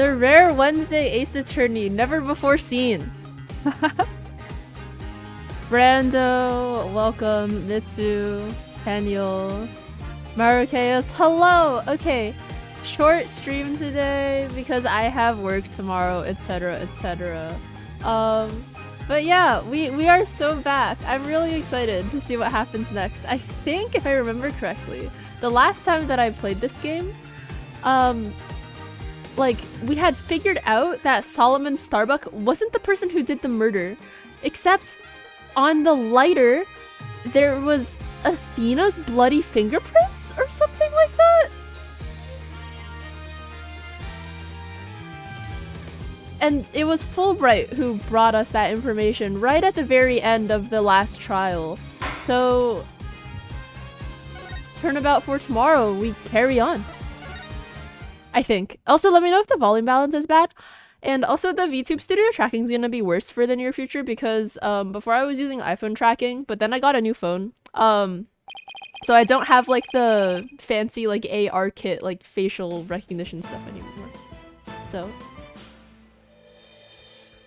The rare Wednesday Ace Attorney, never before seen. Brando, welcome. Mitsu, Daniel, Marukeus, hello! Okay, short stream today because I have work tomorrow, etc, etc. But yeah, we are so back. I'm really excited to see what happens next. I think, if I remember correctly, the last time that I played this game, like, we had figured out that Solomon Starbuck wasn't the person who did the murder, except on the lighter, there was Athena's bloody fingerprints or something like that? And it was Fulbright who brought us that information right at the very end of the last trial. So, turnabout for tomorrow, we carry on. I think. Also, let me know if the volume balance is bad. And also, the VTube Studio tracking is going to be worse for the near future because before I was using iPhone tracking, but then I got a new phone. So I don't have like the fancy like AR kit, like facial recognition stuff anymore. So...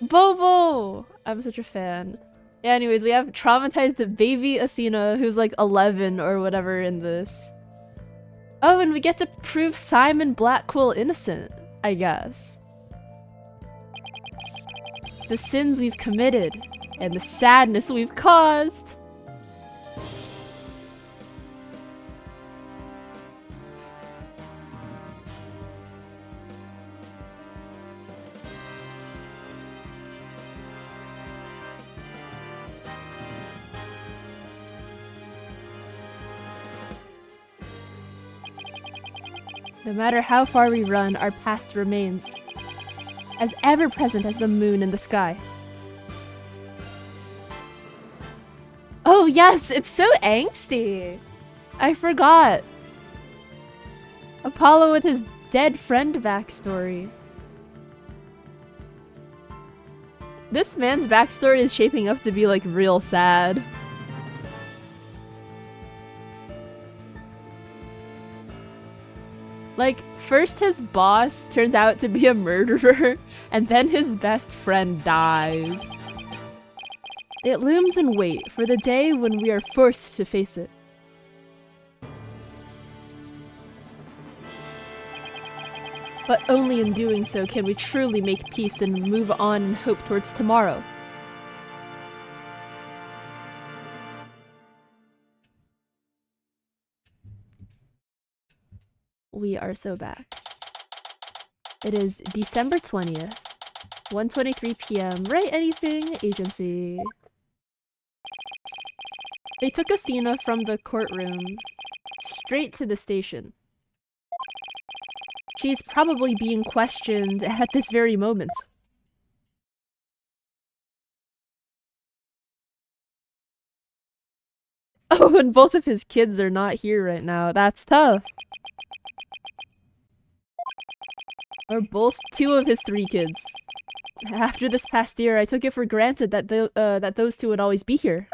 Bobo! I'm such a fan. Yeah, anyways, we have traumatized baby Athena, who's like 11 or whatever in this. Oh, and we get to prove Simon Blackquill innocent, I guess. The sins we've committed, and the sadness we've caused. No matter how far we run, our past remains, as ever-present as the moon in the sky. Oh yes, it's so angsty! I forgot. Apollo with his dead friend backstory. This man's backstory is shaping up to be like real sad. Like, first his boss turns out to be a murderer, and then his best friend dies. It looms in wait for the day when we are forced to face it. But only in doing so can we truly make peace and move on and hope towards tomorrow. We are so back. It is December 20th, 1:23 p.m. Write anything, agency. They took Athena from the courtroom straight to the station. She's probably being questioned at this very moment. Oh, and both of his kids are not here right now. That's tough. Or both 2 of his 3 kids. After this past year, I took it for granted that that those 2 would always be here.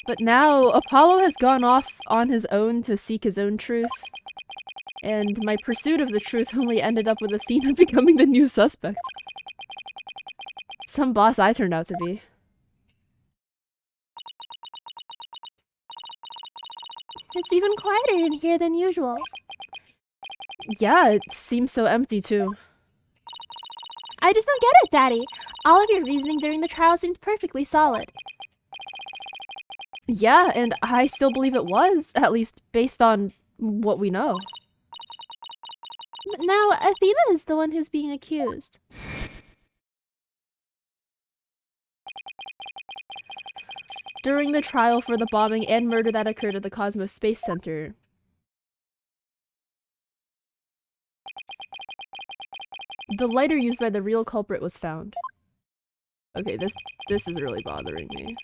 But now, Apollo has gone off on his own to seek his own truth. And my pursuit of the truth only ended up with Athena becoming the new suspect. Some boss I turned out to be. It's even quieter in here than usual. Yeah, it seems so empty too. I just don't get it, Daddy. All of your reasoning during the trial seemed perfectly solid. Yeah, and I still believe it was, at least based on what we know. But now, Athena is the one who's being accused. During the trial for the bombing and murder that occurred at the Cosmos Space Center, the lighter used by the real culprit was found. Okay, this is really bothering me.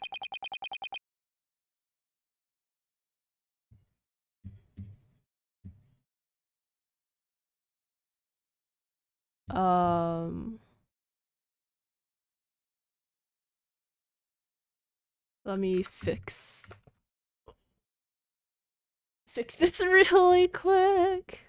Let me fix this really quick.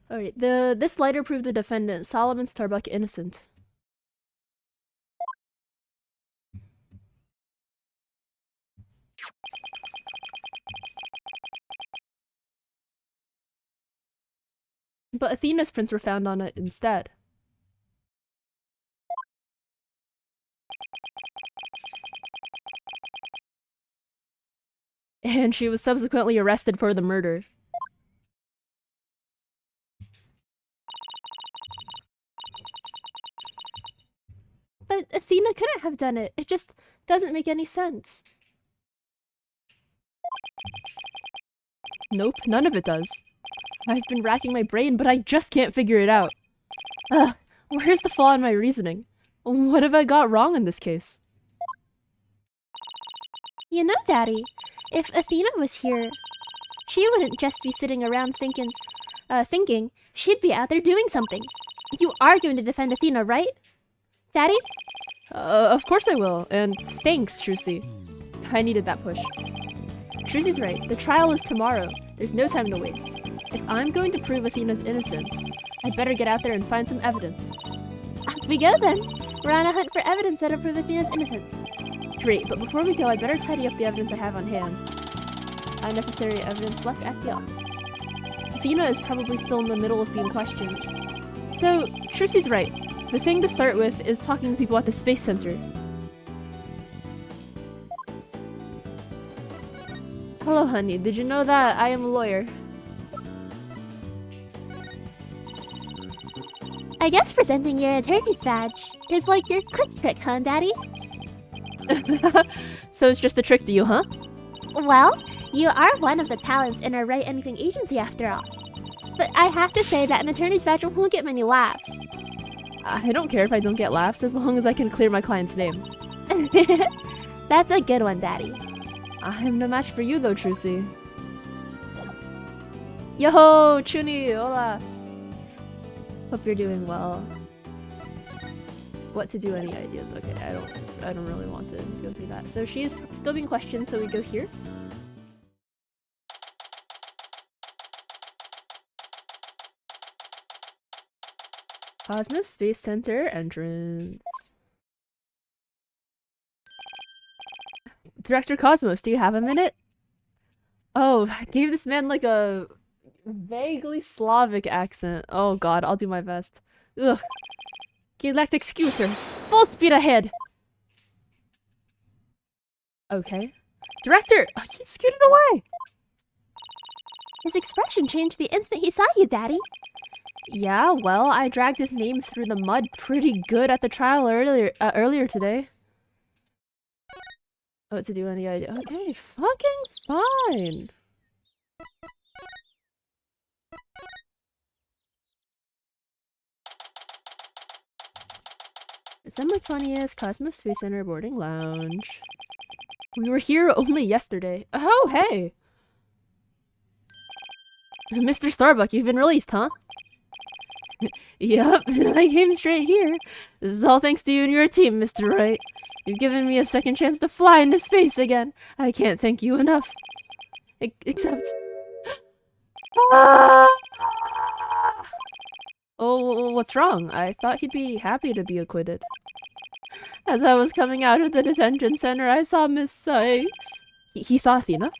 Alright, this lighter proved the defendant, Solomon Starbuck, innocent. But Athena's prints were found on it instead. And she was subsequently arrested for the murder. But Athena couldn't have done it. It just doesn't make any sense. Nope, none of it does. I've been racking my brain, but I just can't figure it out. Ugh, where's the flaw in my reasoning? What have I got wrong in this case? You know, Daddy, if Athena was here, she wouldn't just be sitting around thinking, she'd be out there doing something. You are going to defend Athena, right? Daddy? Of course I will, and thanks, Trucy. I needed that push. Trucy's right, the trial is tomorrow. There's no time to waste. If I'm going to prove Athena's innocence, I'd better get out there and find some evidence. Off we go then. We're on a hunt for evidence that'll prove Athena's innocence. Great, but before we go, I'd better tidy up the evidence I have on hand. Unnecessary evidence left at the office. Athena is probably still in the middle of being questioned. So, Trucy's right. The thing to start with is talking to people at the Space Center. Hello, honey. Did you know that I am a lawyer? I guess presenting your attorney's badge is like your quick trick, huh, Daddy? So it's just a trick to you, huh? Well, you are one of the talents in our Write Anything agency after all. But I have to say that an attorney's badge won't get many laughs. I don't care if I don't get laughs as long as I can clear my client's name. That's a good one, Daddy. I'm no match for you though, Trucy. Yo, Chuni, hola. Hope you're doing well. What to do? Any ideas? Okay, I don't really want to go through that. So she's still being questioned, so we go here. Cosmos Space Center entrance. Director Cosmos, do you have a minute? Oh, I gave this man like a vaguely Slavic accent. Oh god, I'll do my best. Ugh. Galactic scooter. Full speed ahead. Okay. Director! Oh, he scooted away! His expression changed the instant he saw you, Daddy. Yeah, well, I dragged his name through the mud pretty good at the trial earlier today. What to do? Any idea? Okay, fucking fine. December 20th, Cosmos Space Center boarding lounge. We were here only yesterday. Oh, hey! Mr. Starbuck, you've been released, huh? Yup, I came straight here. This is all thanks to you and your team, Mr. Wright. You've given me a second chance to fly into space again. I can't thank you enough. Except... Ah! Oh, what's wrong? I thought he'd be happy to be acquitted. As I was coming out of the detention center, I saw Miss Sykes. He saw Athena?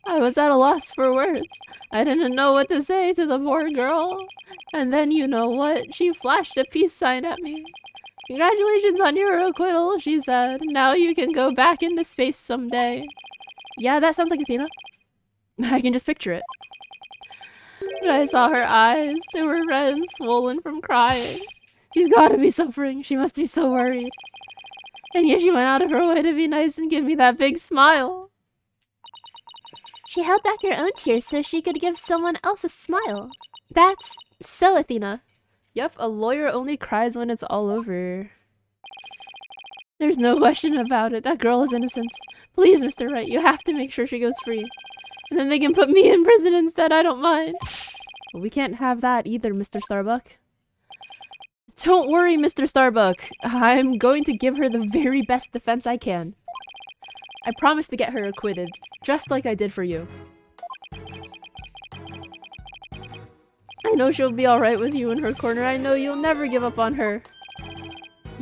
I was at a loss for words. I didn't know what to say to the poor girl. And then you know what? She flashed a peace sign at me. Congratulations on your acquittal, she said. Now you can go back into space someday. Yeah, that sounds like Athena. I can just picture it. But I saw her eyes. They were red and swollen from crying. She's gotta be suffering. She must be so worried. And yet she went out of her way to be nice and give me that big smile. She held back her own tears so she could give someone else a smile. That's so Athena. Yep, a lawyer only cries when it's all over. There's no question about it. That girl is innocent. Please, Mr. Wright, you have to make sure she goes free. And then they can put me in prison instead. I don't mind. Well, we can't have that either, Mr. Starbuck. Don't worry, Mr. Starbuck. I'm going to give her the very best defense I can. I promise to get her acquitted, just like I did for you. I know she'll be alright with you in her corner. I know you'll never give up on her.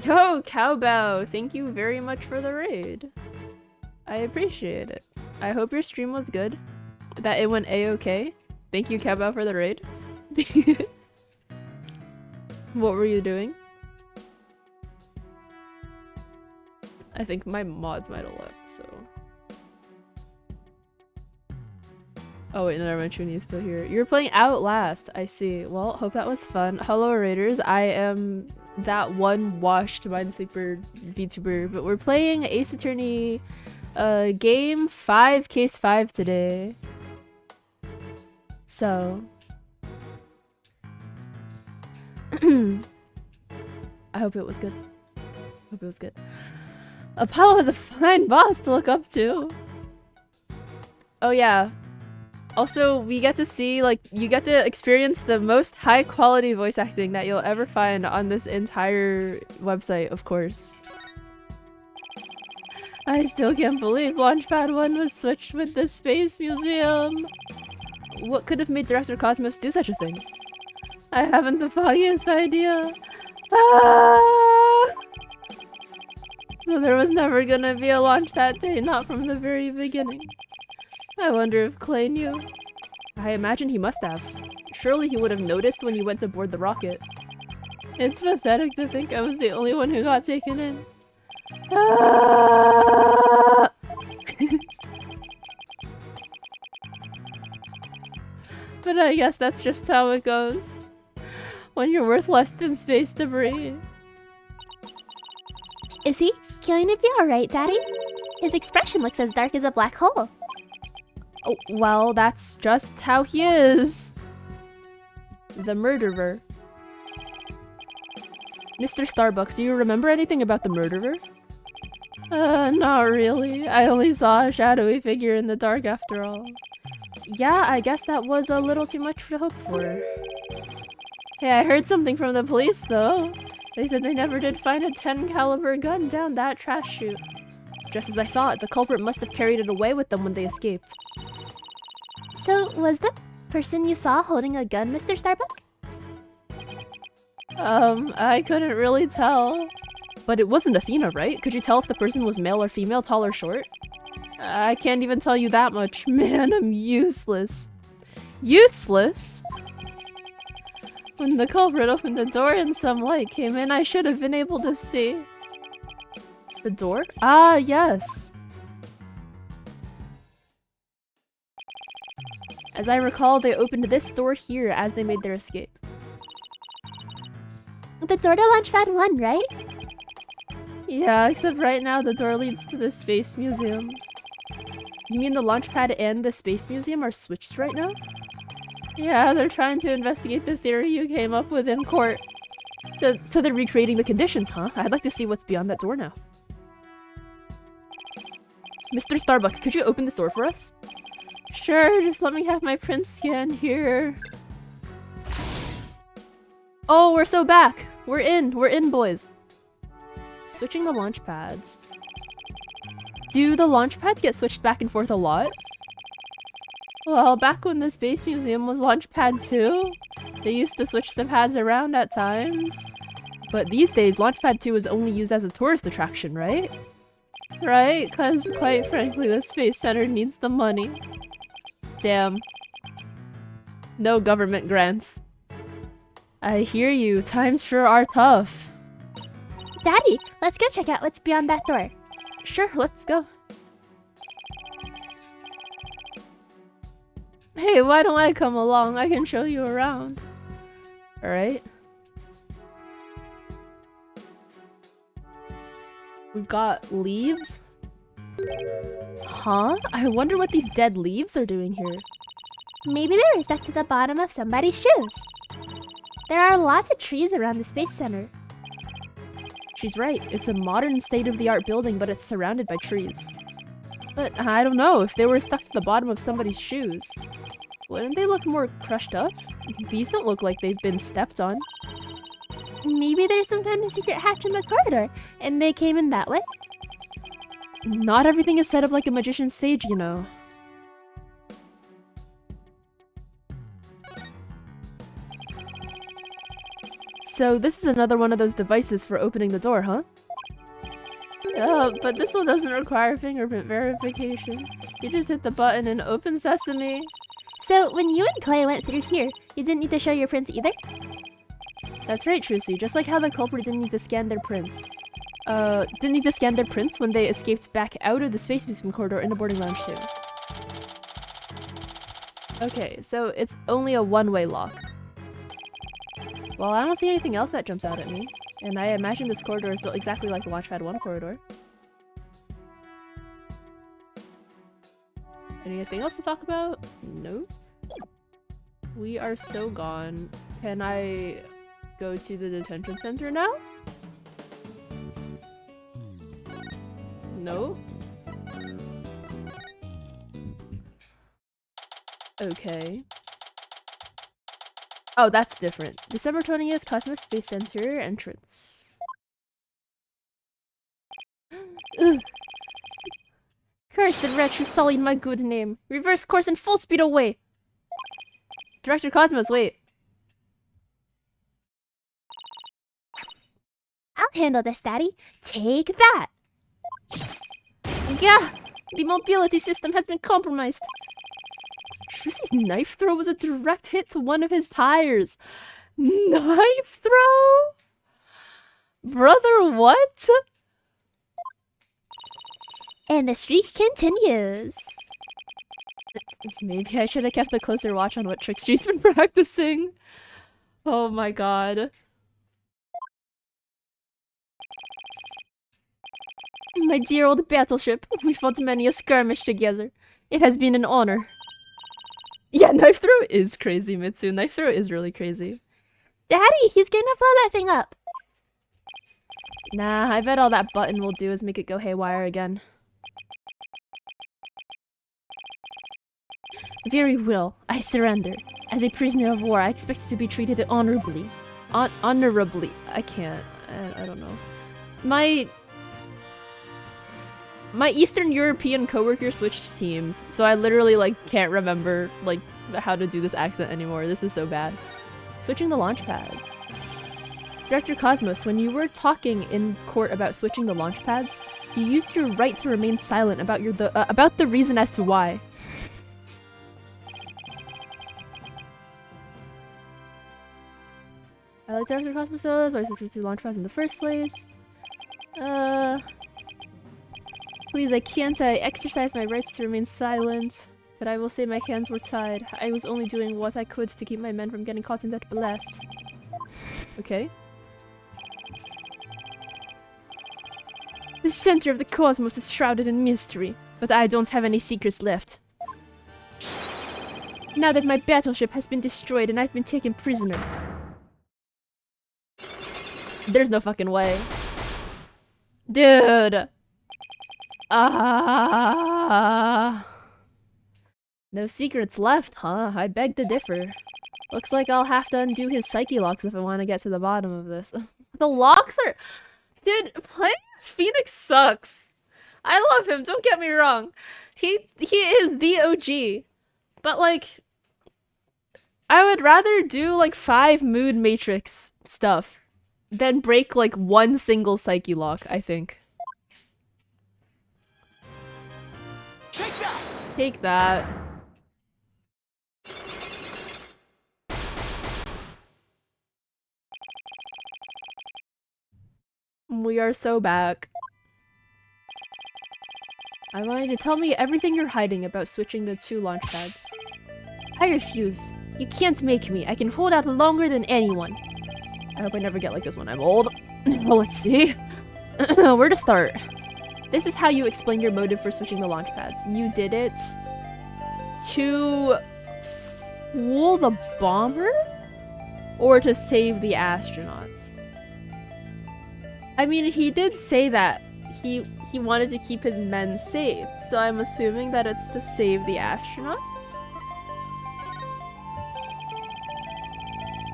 Yo, Cowbow! Thank you very much for the raid. I appreciate it. I hope your stream was good. That it went a-okay. Thank you, Cowbow, for the raid. What were you doing? I think my mods might have left, so... Oh wait, no, never mind, Chuni's still here. You're playing Outlast, I see. Well, hope that was fun. Hello, Raiders. I am that one washed Minesweeper VTuber, but we're playing Ace Attorney game 5, case 5 today. So... I hope it was good. Hope it was good. Apollo has a fine boss to look up to. Oh yeah. Also, we get to see, like, you get to experience the most high-quality voice acting that you'll ever find on this entire website, of course. I still can't believe Launchpad 1 was switched with the Space Museum. What could have made Director Cosmos do such a thing? I haven't the foggiest idea. Ah! So there was never gonna be a launch that day, not from the very beginning. I wonder if Clay knew. I imagine he must have. Surely he would have noticed when you went to board the rocket. It's pathetic to think I was the only one who got taken in. Ah! But I guess that's just how it goes. When you're worth less than space debris. Is he going to be alright, Daddy? His expression looks as dark as a black hole. Oh, well, that's just how he is. The murderer. Mr. Starbuck, do you remember anything about the murderer? Not really. I only saw a shadowy figure in the dark after all. Yeah, I guess that was a little too much to hope for. Hey, I heard something from the police, though. They said they never did find a 10 caliber gun down that trash chute. Just as I thought, the culprit must have carried it away with them when they escaped. So, was the person you saw holding a gun, Mr. Starbuck? I couldn't really tell. But it wasn't Athena, right? Could you tell if the person was male or female, tall or short? I can't even tell you that much. Man, I'm useless. Useless? When the culprit opened the door and some light came in, I should have been able to see. The door? Ah, yes. As I recall, they opened this door here as they made their escape. The door to Launchpad 1, right? Yeah, except right now the door leads to the Space Museum. You mean the Launchpad and the Space Museum are switched right now? Yeah, they're trying to investigate the theory you came up with in court. So they're recreating the conditions, huh? I'd like to see what's beyond that door now. Mr. Starbuck, could you open this door for us? Sure, just let me have my print scan here. Oh, we're so back! We're in, boys. Switching the launch pads. Do the launch pads get switched back and forth a lot? Well, back when the Space Museum was Launchpad 2, they used to switch the pads around at times. But these days, Launchpad 2 is only used as a tourist attraction, right? Right? Because, quite frankly, the Space Center needs the money. Damn. No government grants. I hear you. Times sure are tough. Daddy, let's go check out what's beyond that door. Sure, let's go. Hey, why don't I come along? I can show you around. Alright. We've got leaves. Huh? I wonder what these dead leaves are doing here. Maybe they were stuck to the bottom of somebody's shoes. There are lots of trees around the Space Center. She's right. It's a modern state-of-the-art building, but it's surrounded by trees. But I don't know, if they were stuck to the bottom of somebody's shoes, wouldn't they look more crushed up? These don't look like they've been stepped on. Maybe there's some kind of secret hatch in the corridor, and they came in that way? Not everything is set up like a magician's stage, you know. So this is another one of those devices for opening the door, huh? But this one doesn't require fingerprint verification. You just hit the button and open sesame. So when you and Clay went through here, you didn't need to show your prints either? That's right, Trucy. Just like how the culprit didn't need to scan their prints. Didn't need to scan their prints when they escaped back out of the Space Museum corridor in the boarding lounge too. Okay, so it's only a one-way lock. Well, I don't see anything else that jumps out at me. And I imagine this corridor is built exactly like the Launchpad 1 corridor. Anything else to talk about? Nope. We are so gone. Can I go to the detention center now? No. Okay. Oh, that's different. December 20th, Cosmos Space Center entrance. Ugh. Curse the wretch who sullied my good name. Reverse course and full speed away. Director Cosmos, wait. I'll handle this, Daddy. Take that! Yeah! The mobility system has been compromised. Trucy's knife throw was a direct hit to one of his tires. Knife throw? Brother, what? And the streak continues. Maybe I should have kept a closer watch on what tricks she's been practicing. Oh my god. My dear old battleship, we fought many a skirmish together. It has been an honor. Yeah, knife throw is crazy, Mitsu. Knife throw is really crazy. Daddy, he's gonna blow that thing up. Nah, I bet all that button will do is make it go haywire again. Very well, I surrender. As a prisoner of war, I expect to be treated honorably. Honorably. I can't. I don't know. My Eastern European coworker switched teams, so I literally like can't remember like how to do this accent anymore. This is so bad. Switching the launch pads. Director Cosmos, when you were talking in court about switching the launch pads, you used your right to remain silent about about the reason as to why. I like Director Cosmos, so I switched to launch pads in the first place. Please, I can't. I exercise my rights to remain silent, but I will say my hands were tied. I was only doing what I could to keep my men from getting caught in that blast. Okay. The center of the cosmos is shrouded in mystery, but I don't have any secrets left. Now that my battleship has been destroyed and I've been taken prisoner. There's no fucking way. Dude! No secrets left, huh? I beg to differ. Looks like I'll have to undo his psyche locks if I want to get to the bottom of this. The locks are... Dude, playing as Phoenix sucks. I love him, don't get me wrong. He is the OG. But like... I would rather do like 5 mood matrix stuff than break like one single psyche lock, I think. Take that! Take that. We are so back. I want you to tell me everything you're hiding about switching the 2 launch pads. I refuse. You can't make me. I can hold out longer than anyone. I hope I never get like this when I'm old. Well, let's see. Where to start? This is how you explain your motive for switching the launch pads. You did it to fool the bomber or to save the astronauts. I mean, he did say that he wanted to keep his men safe, so I'm assuming that it's to save the astronauts.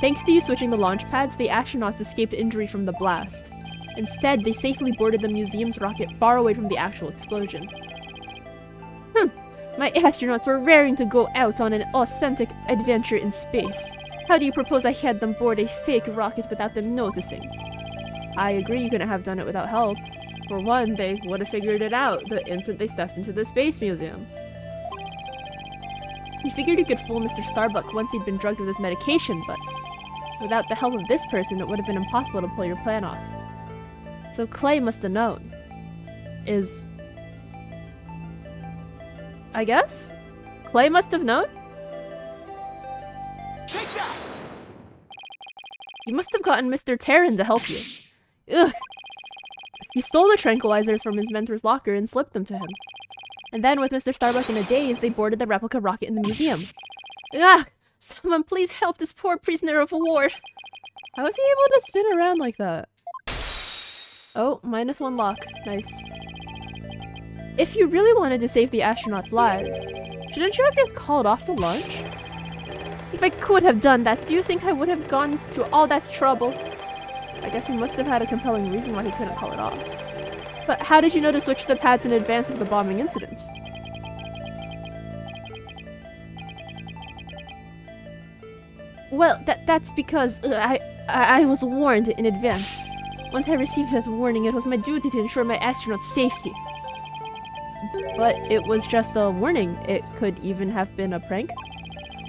Thanks to you switching the launch pads, the astronauts escaped injury from the blast. Instead, they safely boarded the museum's rocket far away from the actual explosion. My astronauts were raring to go out on an authentic adventure in space. How do you propose I had them board a fake rocket without them noticing? I agree you couldn't have done it without help. For one, they would have figured it out the instant they stepped into the space museum. You figured you could fool Mr. Starbuck once he'd been drugged with his medication, but without the help of this person, it would have been impossible to pull your plan off. So Clay must have known. I guess? Clay must have known? Take that! You must have gotten Mr. Terran to help you. Ugh! You stole the tranquilizers from his mentor's locker and slipped them to him. And then, with Mr. Starbuck in a daze, they boarded the replica rocket in the museum. Ugh! Someone please help this poor prisoner of war! How was he able to spin around like that? Oh, -1 lock. Nice. If you really wanted to save the astronauts' lives, shouldn't you have just called off the launch? If I could have done that, do you think I would have gone to all that trouble? I guess he must have had a compelling reason why he couldn't call it off. But how did you know to switch the pads in advance of the bombing incident? Well, that's because I was warned in advance. Once I received that warning, it was my duty to ensure my astronauts' safety. But it was just a warning. It could even have been a prank.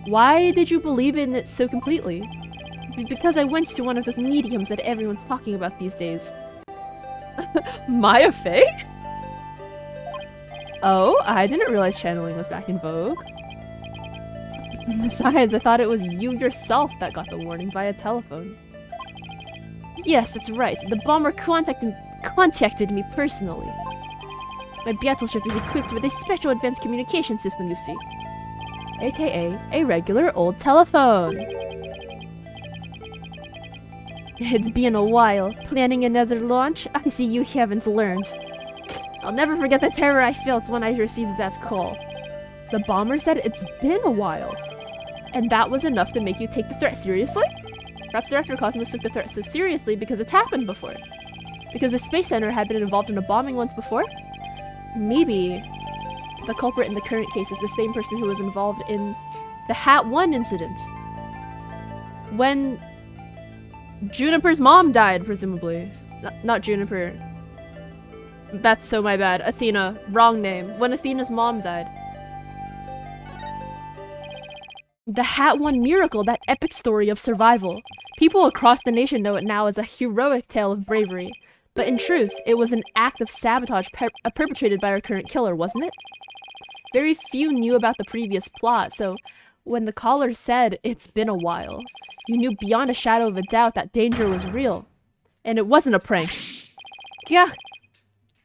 Why did you believe in it so completely? Because I went to one of those mediums that everyone's talking about these days. Maya Fey? Oh, I didn't realize channeling was back in vogue. Besides, I thought it was you yourself that got the warning via telephone. Yes, that's right. The bomber contacted me personally. My battleship is equipped with a special advanced communication system, you see. AKA a regular old telephone. It's been a while. Planning another launch? I see you haven't learned. I'll never forget the terror I felt when I received that call. The bomber said it's been a while. And that was enough to make you take the threat seriously? Perhaps Director Cosmos took the threat so seriously because it's happened before. Because the Space Center had been involved in a bombing once before? Maybe the culprit in the current case is the same person who was involved in the Hat 1 incident. When Juniper's mom died, presumably. Not Juniper. That's so my bad. Athena. Wrong name. When Athena's mom died. The Hat 1 miracle, that epic story of survival. People across the nation know it now as a heroic tale of bravery. But in truth, it was an act of sabotage perpetrated by our current killer, wasn't it? Very few knew about the previous plot, so when the caller said, "It's been a while," you knew beyond a shadow of a doubt that danger was real. And it wasn't a prank. Gah!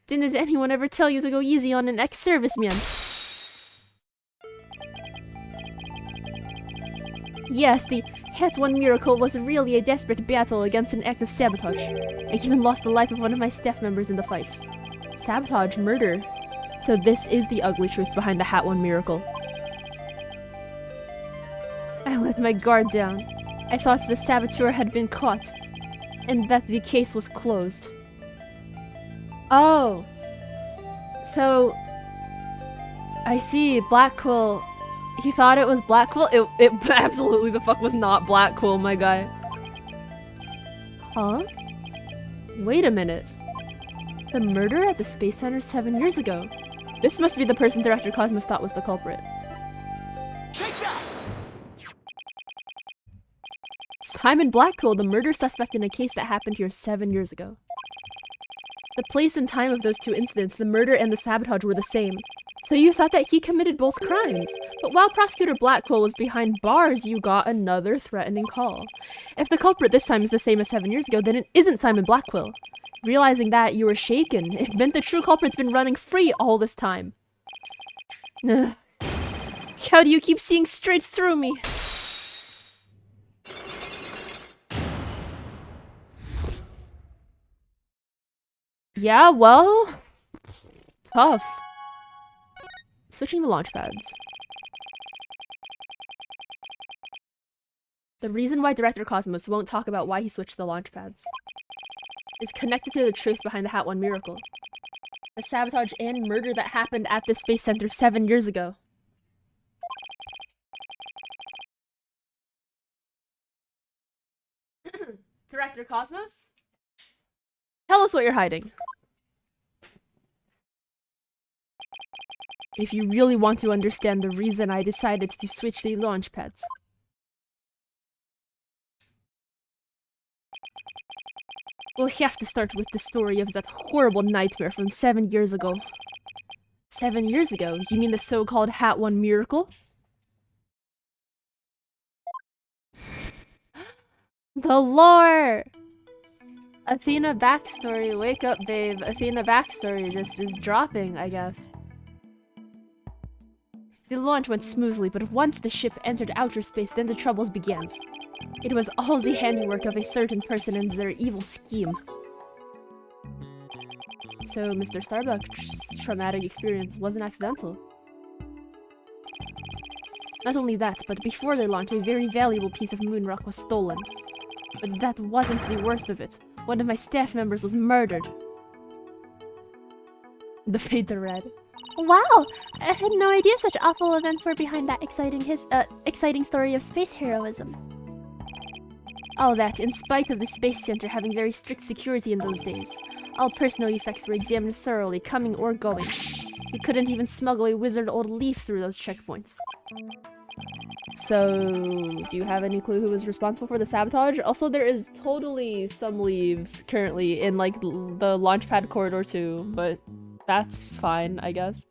Didn't anyone ever tell you to go easy on an ex-serviceman? Yes, the Hat 1 miracle was really a desperate battle against an act of sabotage. I even lost the life of one of my staff members in the fight. Sabotage, murder. So this is the ugly truth behind the Hat 1 miracle. I let my guard down. I thought the saboteur had been caught, and that the case was closed. Oh. So, I see, Black Quill. He thought it was Black Quill? It absolutely the fuck was not Black Quill, my guy. Huh? Wait a minute. The murder at the Space Center 7 years ago. This must be the person Director Cosmos thought was the culprit. Take that! Simon Blackquill, the murder suspect in a case that happened here 7 years ago. The place and time of those two incidents, the murder and the sabotage, were the same. So you thought that he committed both crimes. But while Prosecutor Blackquill was behind bars, you got another threatening call. If the culprit this time is the same as 7 years ago, then it isn't Simon Blackquill. Realizing that, you were shaken. It meant the true culprit's been running free all this time. Ugh. How do you keep seeing straight through me? Yeah, well... tough. Switching the launch pads. The reason why Director Cosmos won't talk about why he switched the launch pads is connected to the truth behind the Hat 1 miracle. The sabotage and murder that happened at the Space Center 7 years ago. Director Cosmos? Tell us what you're hiding. If you really want to understand the reason I decided to switch the launch pads. We'll have to start with the story of that horrible nightmare from 7 years ago. 7 years ago? You mean the so-called Hat 1 miracle? The lore! Athena backstory. Wake up, babe. Athena backstory just is dropping, I guess. The launch went smoothly, but once the ship entered outer space, then the troubles began. It was all the handiwork of a certain person and their evil scheme. So, Mr. Starbuck's traumatic experience wasn't accidental. Not only that, but before they launched, a very valuable piece of moon rock was stolen. But that wasn't the worst of it. One of my staff members was murdered. The fate read. Wow! I had no idea such awful events were behind that exciting story of space heroism. All that, in spite of the Space Center having very strict security in those days. All personal effects were examined thoroughly, coming or going. You couldn't even smuggle a wizard old leaf through those checkpoints. So, do you have any clue who was responsible for the sabotage? Also, there is totally some leaves currently in, like, the launchpad corridor too, but that's fine, I guess.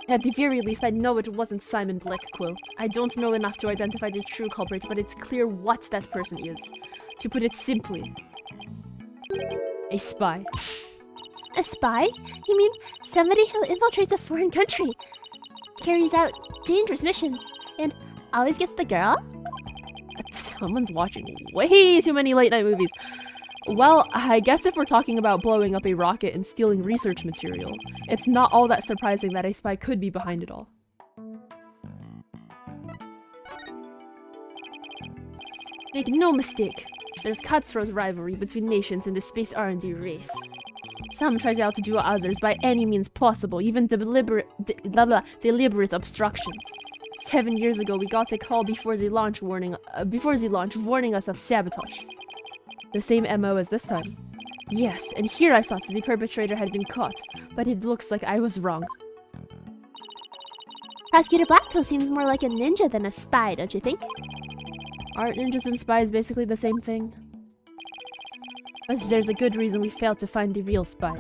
At the very least, I know it wasn't Simon Blackquill. I don't know enough to identify the true culprit, but it's clear what that person is. To put it simply, a spy. A spy? You mean somebody who infiltrates a foreign country, carries out dangerous missions, and always gets the girl? Someone's watching way too many late-night movies. Well, I guess if we're talking about blowing up a rocket and stealing research material, it's not all that surprising that a spy could be behind it all. Make no mistake, there's cutthroat rivalry between nations in the space R&D race. Some try to outdo others by any means possible, even deliberate obstruction. 7 years ago, we got a call before the launch warning us of sabotage. The same MO as this time. Yes, and here I thought the perpetrator had been caught, but it looks like I was wrong. Prosecutor Blackquill seems more like a ninja than a spy, don't you think? Aren't ninjas and spies basically the same thing? But there's a good reason we failed to find the real spy.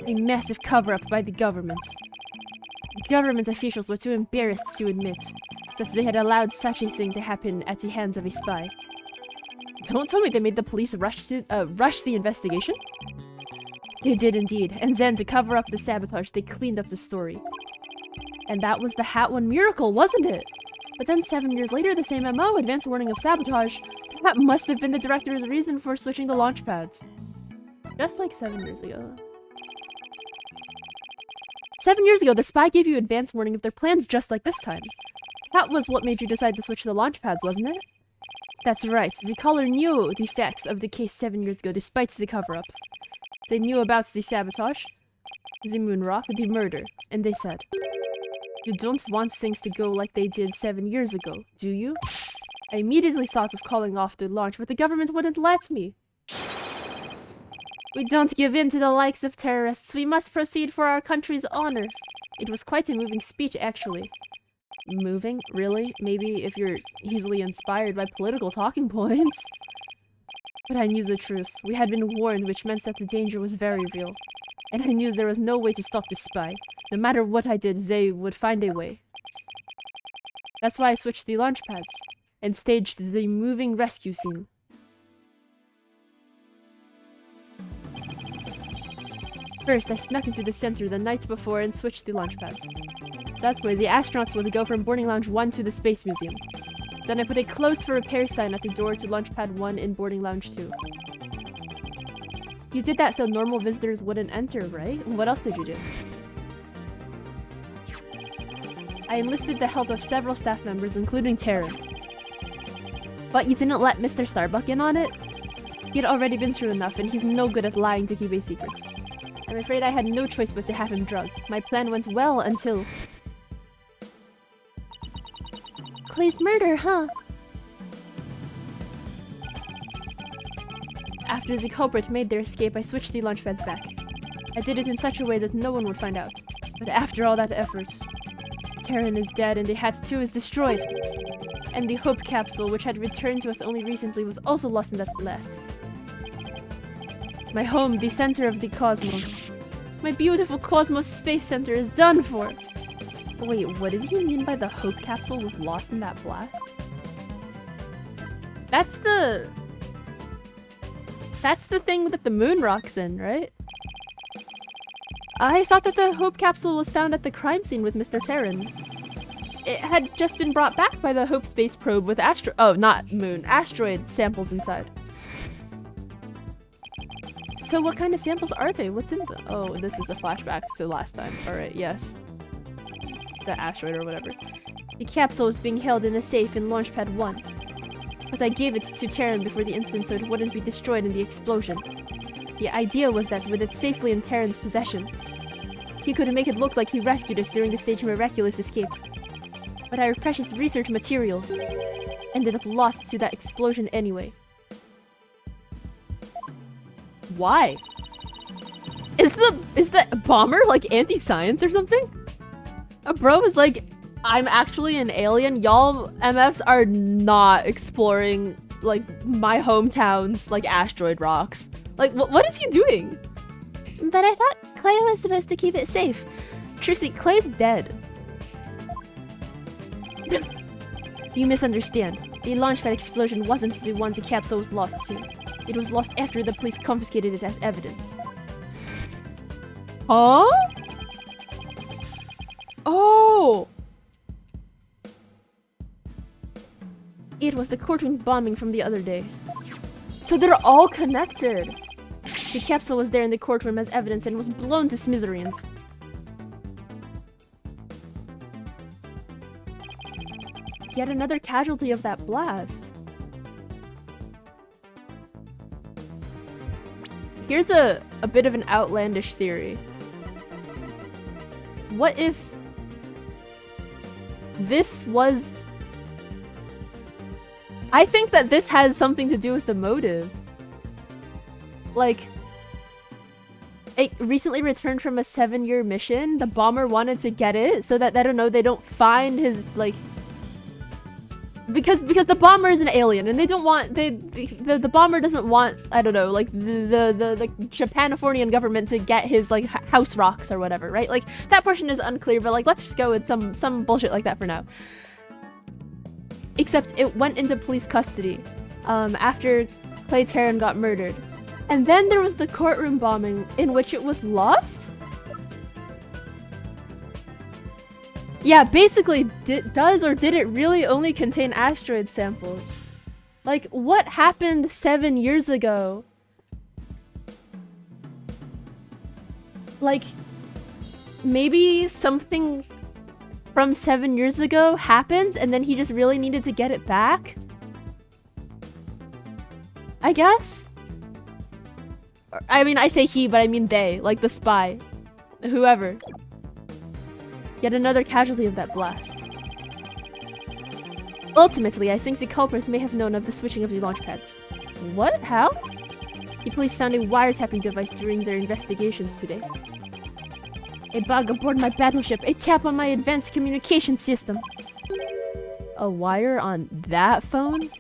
A massive cover-up by the government. Government officials were too embarrassed to admit that they had allowed such a thing to happen at the hands of a spy. Don't tell me they made the police rush the investigation? They did indeed, and then to cover up the sabotage, they cleaned up the story. And that was the Hat 1 miracle, wasn't it? But then 7 years later, the same MO, advance warning of sabotage. That must have been the director's reason for switching the launch pads. Just like 7 years ago. 7 years ago, the spy gave you advance warning of their plans just like this time. That was what made you decide to switch the launch pads, wasn't it? That's right, the caller knew the facts of the case 7 years ago despite the cover-up. They knew about the sabotage, the moon rock, the murder, and they said, "You don't want things to go like they did 7 years ago, do you?" I immediately thought of calling off the launch, but the government wouldn't let me. We don't give in to the likes of terrorists. We must proceed for our country's honor. It was quite a moving speech, actually. Moving? Really? Maybe if you're easily inspired by political talking points. But I knew the truth. We had been warned, which meant that the danger was very real. And I knew there was no way to stop the spy. No matter what I did, they would find a way. That's why I switched the launch pads and staged the moving rescue scene. First, I snuck into the center the night before and switched the launch pads. That's where the astronauts would go from boarding lounge 1 to the Space Museum. Then I put a closed for repair sign at the door to launch pad 1 in boarding lounge 2. You did that so normal visitors wouldn't enter, right? What else did you do? I enlisted the help of several staff members, including Taryn. But you didn't let Mr. Starbuck in on it? He had already been through enough, and he's no good at lying to keep a secret. I'm afraid I had no choice but to have him drugged. My plan went well until... Clay's murder, huh? After the culprit made their escape, I switched the launch pads back. I did it in such a way that no one would find out. But after all that effort, Taryn is dead and the Hat 2 is destroyed. And the Hope capsule, which had returned to us only recently, was also lost in that blast. My home, the center of the cosmos. My beautiful Cosmos Space Center is done for! Wait, what did he mean by the Hope capsule was lost in that blast? That's the thing that the moon rock's in, right? I thought that the Hope capsule was found at the crime scene with Mr. Terran. It had just been brought back by the Hope space probe with asteroid samples inside. So what kind of samples are they? What's in them? Oh, this is a flashback to last time. Alright, yes. The asteroid or whatever. The capsule was being held in a safe in Launchpad 1. But I gave it to Terran before the incident so it wouldn't be destroyed in the explosion. The idea was that with it safely in Terran's possession, he could make it look like he rescued us during the stage of miraculous escape. But our precious research materials ended up lost to that explosion anyway. Why? Is the bomber like anti-science or something? A bro is like, I'm actually an alien. Y'all MFs are not exploring like my hometown's like asteroid rocks. Like what is he doing? But I thought Clay was supposed to keep it safe. Trissy, Clay's dead. You misunderstand. The launchpad explosion wasn't the one the capsule was lost to. It was lost after the police confiscated it as evidence. Huh? Oh! It was the courtroom bombing from the other day. So they're all connected. The capsule was there in the courtroom as evidence and was blown to smithereens. Yet another casualty of that blast. Here's a bit of an outlandish theory. What if this was... I think that this has something to do with the motive. Like, it recently returned from a 7-year mission. The bomber wanted to get it so that, I don't know, they don't find his, like... Because the bomber is an alien and they don't want the bomber doesn't want, I don't know, like the Japanifornian government to get his like house rocks or whatever, right? Like that portion is unclear, but like let's just go with some bullshit like that for now. Except it went into police custody after Clay Terran got murdered. And then there was the courtroom bombing in which it was lost? Yeah, basically, does or did it really only contain asteroid samples? Like, what happened 7 years ago? Like, maybe something from 7 years ago happened and then he just really needed to get it back? I guess? I mean, I say he, but I mean they, like the spy. Whoever. Yet another casualty of that blast. Ultimately, I think the culprits may have known of the switching of the launch pads. What? How? The police found a wiretapping device during their investigations today. A bug aboard my battleship, a tap on my advanced communication system. A wire on that phone?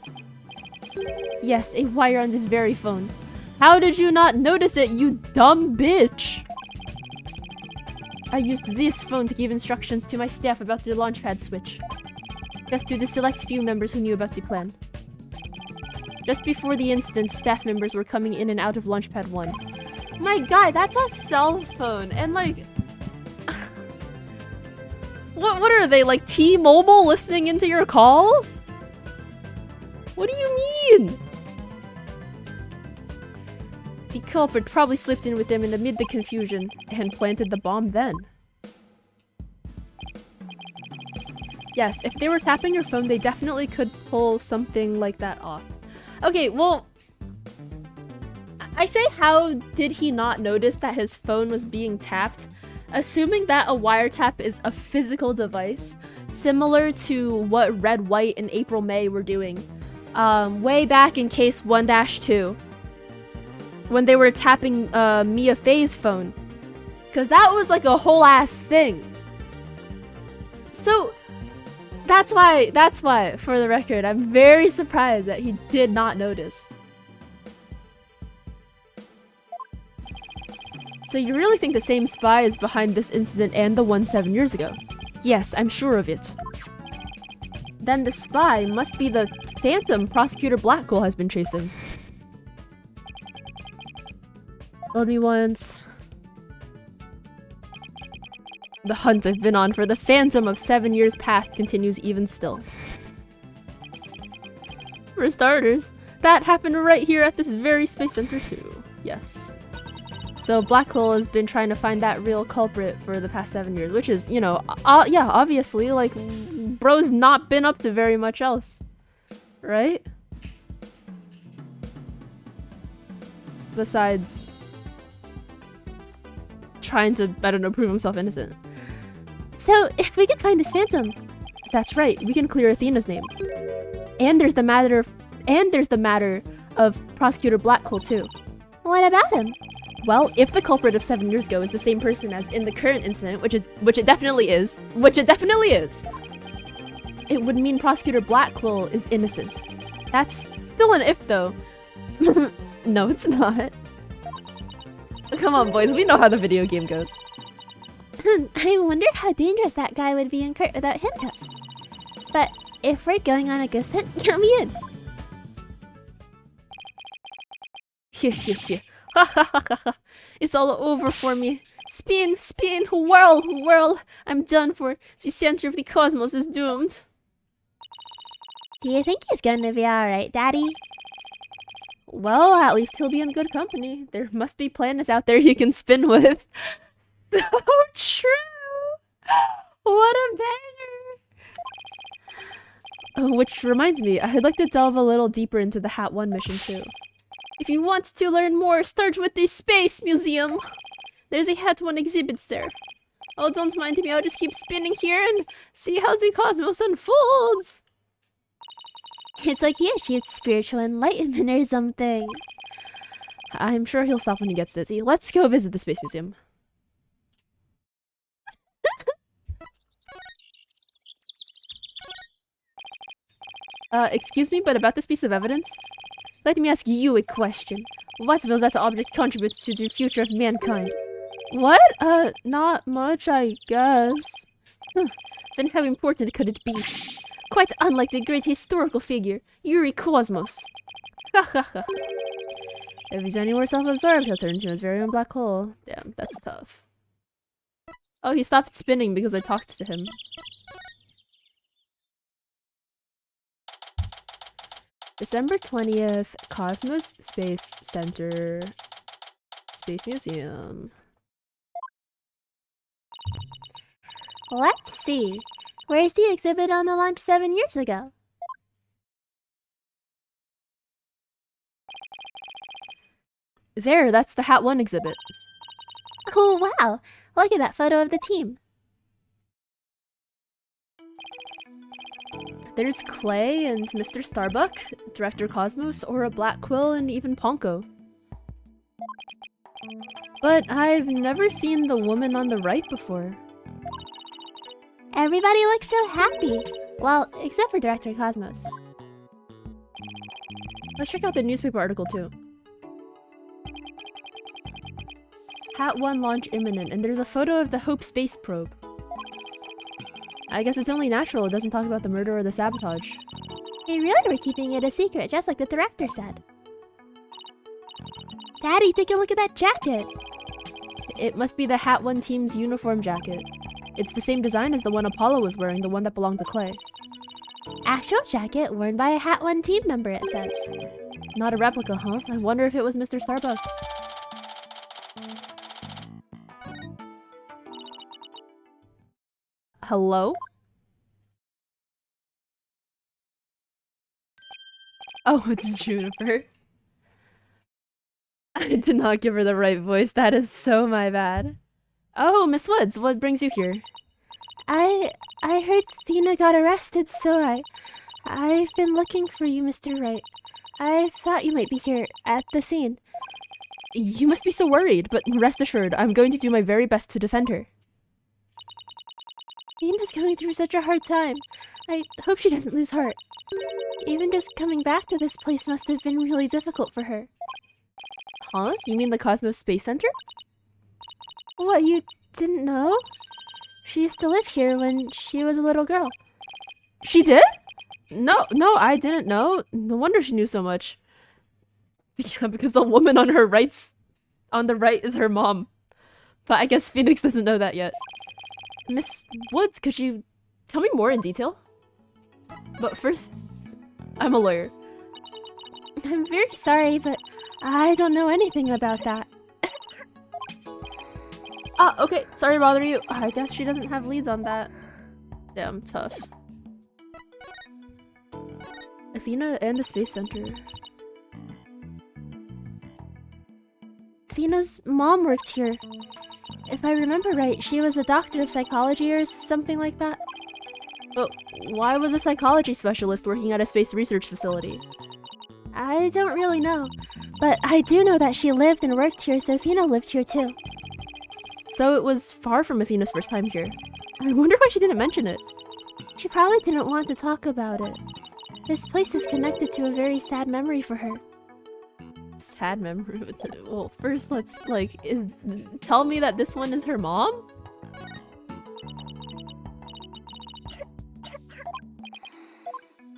Yes, a wire on this very phone. How did you not notice it, you dumb bitch? I used this phone to give instructions to my staff about the launchpad switch. Just to the select few members who knew about the plan. Just before the incident, staff members were coming in and out of Launchpad 1. My guy, that's a cell phone, and like... What are they, like T-Mobile listening into your calls? What do you mean? The culprit probably slipped in with them amid the confusion and planted the bomb then. Yes, if they were tapping your phone, they definitely could pull something like that off. Okay, well, I say how did he not notice that his phone was being tapped? Assuming that a wiretap is a physical device, similar to what Red, White, and April May were doing way back in case 1-2, when they were tapping Mia Fey's phone. Because that was like a whole ass thing. So that's why, for the record, I'm very surprised that he did not notice. So you really think the same spy is behind this incident and the one 7 years ago? Yes, I'm sure of it. Then the spy must be the phantom Prosecutor Blackwell has been chasing. Load me once. The hunt I've been on for the phantom of 7 years past continues even still. For starters, that happened right here at this very space center too. Yes. So Blackwell has been trying to find that real culprit for the past 7 years, which is, you know, yeah, obviously, like, bro's not been up to very much else, right? Besides trying to, I don't know, prove himself innocent. So, if we can find this phantom... That's right, we can clear Athena's name. And there's the matter of Prosecutor Blackwell too. What about him? Well, if the culprit of 7 years ago is the same person as in the current incident, which it definitely is, it would mean Prosecutor Blackwell is innocent. That's still an if, though. No, it's not. Come on, boys, we know how the video game goes. I wonder how dangerous that guy would be in court without handcuffs. But if we're going on a ghost hunt, count me in. Ha ha ha ha ha. It's all over for me. Spin, spin, whirl, whirl. I'm done for. The center of the cosmos is doomed. Do you think he's gonna be alright, Daddy? Well, at least he'll be in good company. There must be planets out there he can spin with. So true. What a banger. Oh, which reminds me, I'd like to delve a little deeper into the Hat 1 mission too. If you want to learn more, start with the Space Museum. There's a Hat 1 exhibit there. Oh, don't mind me, I'll just keep spinning here and see how the cosmos unfolds. It's like he achieved spiritual enlightenment or something. I'm sure he'll stop when he gets dizzy. Let's go visit the Space Museum. Excuse me, but about this piece of evidence? Let me ask you a question. What will that object contribute to the future of mankind? What? Not much, I guess. Then how important could it be? Quite unlike the great historical figure, Yuri Cosmos. Ha ha ha. If he's any more self-absorbed, he'll turn into his very own black hole. Damn, that's tough. Oh, he stopped spinning because I talked to him. December 20th, Cosmos Space Center, Space Museum. Let's see. Where's the exhibit on the launch 7 years ago? There, that's the Hat 1 exhibit. Oh wow! Look at that photo of the team. There's Clay and Mr. Starbuck, Director Cosmos, Aura Blackquill, and even Ponko. But I've never seen the woman on the right before. Everybody looks so happy. Well, except for Director Cosmos. Let's check out the newspaper article too. Hat 1 launch imminent, and there's a photo of the Hope space probe. I guess it's only natural it doesn't talk about the murder or the sabotage. They really were keeping it a secret, just like the director said. Daddy, take a look at that jacket! It must be the Hat 1 team's uniform jacket. It's the same design as the one Apollo was wearing, the one that belonged to Clay. Actual jacket worn by a Hat 1 team member, it says. Not a replica, huh? I wonder if it was Mr. Starbucks. Hello? Oh, it's Juniper. I did not give her the right voice. That is so my bad. Oh, Miss Woods, what brings you here? I heard Athena got arrested, so I've been looking for you, Mr. Wright. I thought you might be here at the scene. You must be so worried, but rest assured, I'm going to do my very best to defend her. Athena's going through such a hard time. I hope she doesn't lose heart. Even just coming back to this place must have been really difficult for her. Huh? You mean the Cosmos Space Center? What, you didn't know? She used to live here when she was a little girl. She did? No, I didn't know. No wonder she knew so much. Yeah, because the woman on her on the right is her mom. But I guess Phoenix doesn't know that yet. Miss Woods, could you tell me more in detail? But first, I'm a lawyer. I'm very sorry, but I don't know anything about that. Ah, okay. Sorry to bother you. I guess she doesn't have leads on that. Damn, tough. Athena and the Space Center. Athena's mom worked here. If I remember right, she was a doctor of psychology or something like that. But why was a psychology specialist working at a space research facility? I don't really know, but I do know that she lived and worked here, so Athena lived here too. So it was far from Athena's first time here. I wonder why she didn't mention it. She probably didn't want to talk about it. This place is connected to a very sad memory for her. Sad memory. Well, first let's tell me that this one is her mom?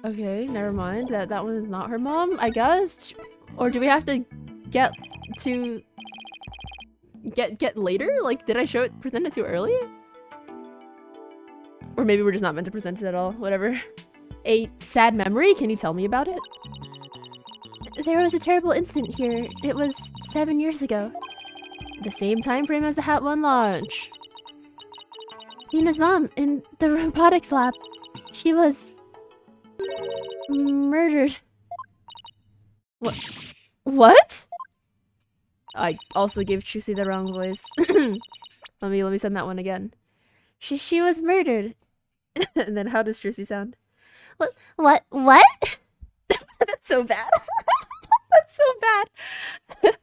Okay, never mind. That one is not her mom, I guess. Or do we have to get later? Like, did I present it too early? Or maybe we're just not meant to present it at all. Whatever. A sad memory? Can you tell me about it? There was a terrible incident here. It was 7 years ago. The same time frame as the Hat 1 launch. Athena's mom, in the robotics lab. She was murdered. What? I also gave Trucy the wrong voice. let me send that one again. She was murdered. And then how does Trucy sound? What? That's so bad. That's so bad.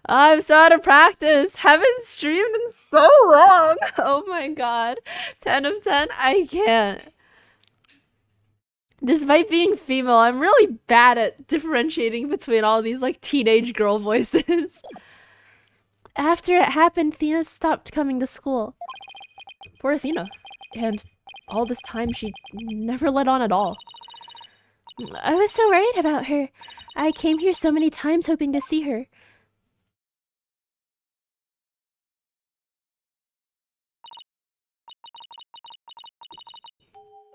I'm so out of practice. Haven't streamed in so long. Oh my god. 10 of 10? I can't. Despite being female, I'm really bad at differentiating between all these like teenage girl voices. After it happened, Athena stopped coming to school. Poor Athena. And all this time she never let on at all. I was so worried about her. I came here so many times hoping to see her.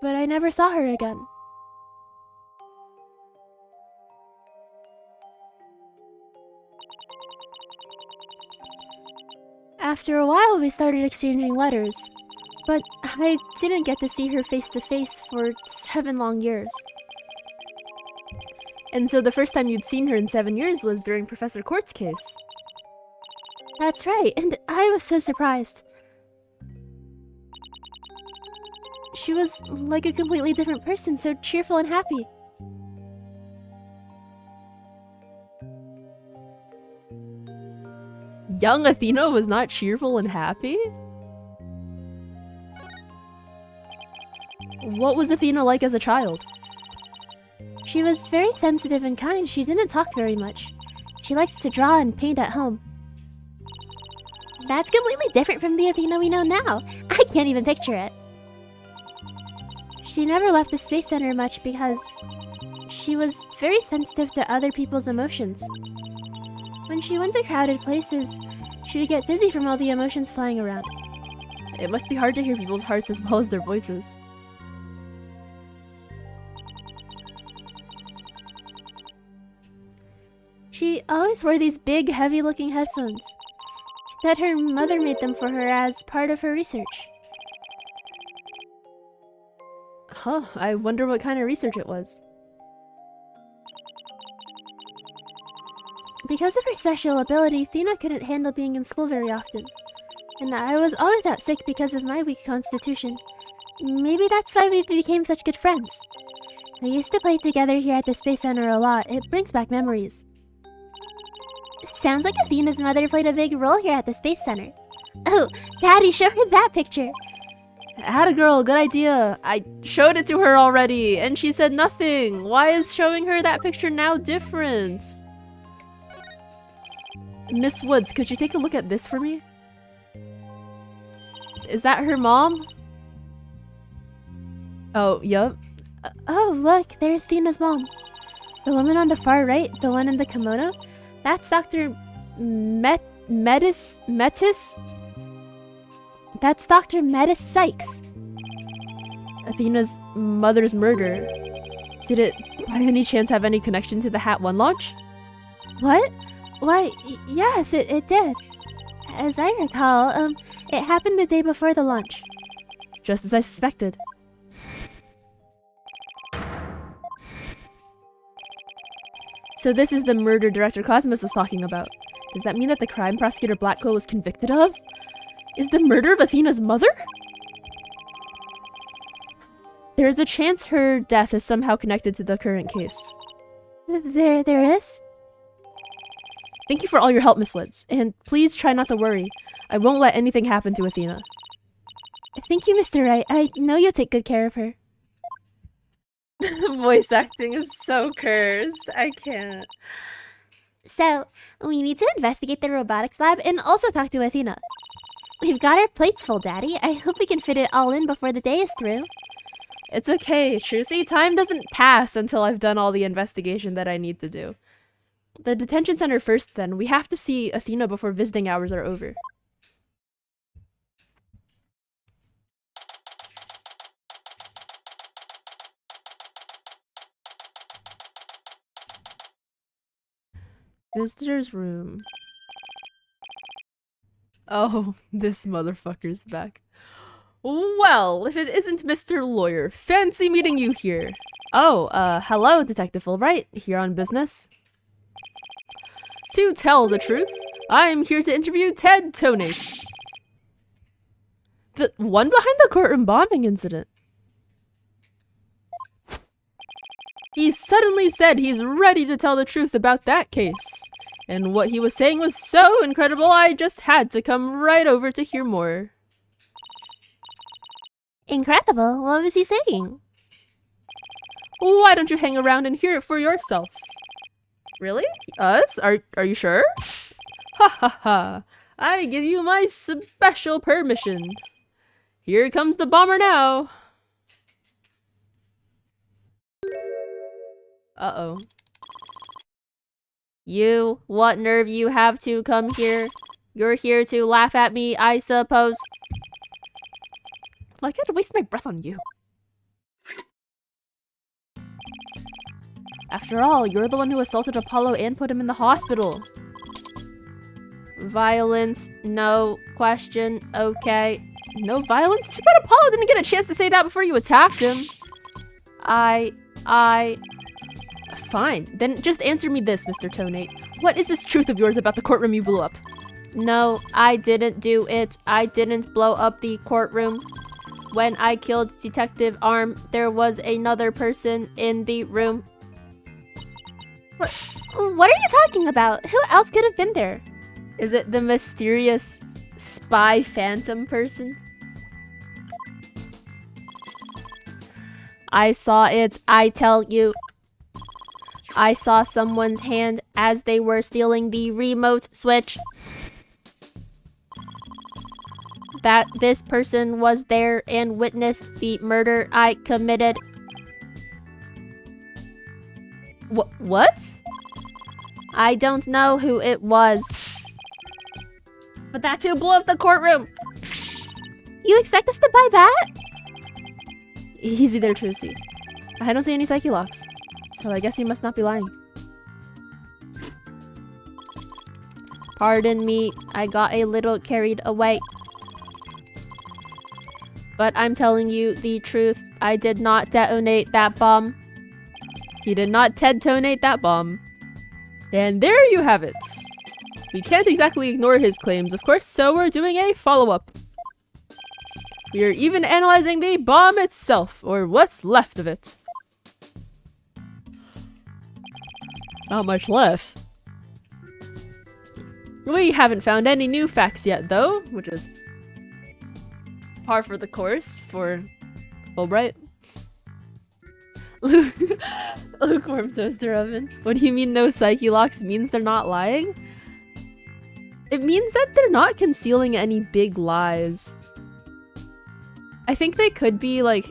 But I never saw her again. After a while, we started exchanging letters. But I didn't get to see her face to face for 7 long years. And so the first time you'd seen her in 7 years was during Professor Court's case. That's right, and I was so surprised. She was like a completely different person, so cheerful and happy. Young Athena was not cheerful and happy? What was Athena like as a child? She was very sensitive and kind. She didn't talk very much. She likes to draw and paint at home. That's completely different from the Athena we know now. I can't even picture it. She never left the Space Center much because she was very sensitive to other people's emotions. When she went to crowded places, she'd get dizzy from all the emotions flying around. It must be hard to hear people's hearts as well as their voices. She always wore these big, heavy-looking headphones. She said her mother made them for her as part of her research. Huh, I wonder what kind of research it was. Because of her special ability, Athena couldn't handle being in school very often. And I was always out sick because of my weak constitution. Maybe that's why we became such good friends. We used to play together here at the Space Center a lot. It brings back memories. Sounds like Athena's mother played a big role here at the Space Center. Oh, Daddy, show her that picture. Atta girl, good idea. I showed it to her already, and she said nothing. Why is showing her that picture now different? Miss Woods, could you take a look at this for me? Is that her mom? Oh, yup. Oh, look, there's Athena's mom. The woman on the far right, the one in the kimono, that's Dr. Metis? That's Dr. Metis Sykes. Athena's mother's murder. Did it, by any chance, have any connection to the Hat 1 launch? What? Why, yes, it did. As I recall, it happened the day before the launch. Just as I suspected. So this is the murder Director Cosmos was talking about. Does that mean that the crime prosecutor Blackquill was convicted of? Is the murder of Athena's mother? There's a chance her death is somehow connected to the current case. There is? Thank you for all your help, Miss Woods. And please try not to worry. I won't let anything happen to Athena. Thank you, Mr. Wright. I know you'll take good care of her. Voice acting is so cursed. I can't. So, we need to investigate the robotics lab and also talk to Athena. We've got our plates full, Daddy. I hope we can fit it all in before the day is through. It's okay, Trucy. Time doesn't pass until I've done all the investigation that I need to do. The detention center first, then. We have to see Athena before visiting hours are over. Visitor's room. Oh, this motherfucker's back. Well, if it isn't Mr. Lawyer, fancy meeting you here. Oh, hello, Detective Fulbright. Here on business. To tell the truth, I'm here to interview Ted Tonate. The one behind the courtroom bombing incident. He suddenly said he's ready to tell the truth about that case. And what he was saying was so incredible, I just had to come right over to hear more. Incredible? What was he saying? Why don't you hang around and hear it for yourself? Really? Us? Are you sure? Ha ha ha. I give you my special permission. Here comes the bomber now. Uh-oh. You, what nerve you have to come here? You're here to laugh at me, I suppose. Like I'd waste my breath on you. After all, you're the one who assaulted Apollo and put him in the hospital. Violence, no question, okay. No violence? Too bad Apollo didn't get a chance to say that before you attacked him. Fine, then just answer me this, Mr. Tonate. What is this truth of yours about the courtroom you blew up? No, I didn't do it. I didn't blow up the courtroom. When I killed Detective Arm, there was another person in the room. What are you talking about? Who else could have been there? Is it the mysterious spy phantom person? I saw it, I tell you. I saw someone's hand as they were stealing the remote switch. That this person was there and witnessed the murder I committed. What? I don't know who it was. But that's who blew up the courtroom. You expect us to buy that? Easy there, Trucy. I don't see any psyche locks, so I guess he must not be lying. Pardon me, I got a little carried away. But I'm telling you the truth, I did not detonate that bomb. He did not Ted-tonate that bomb. And there you have it. We can't exactly ignore his claims, of course, so we're doing a follow-up. We are even analyzing the bomb itself, or what's left of it. Not much left. We haven't found any new facts yet, though, which is par for the course for Fulbright. Lukewarm toaster oven. What do you mean no psyche locks means they're not lying? It means that they're not concealing any big lies. I think they could be like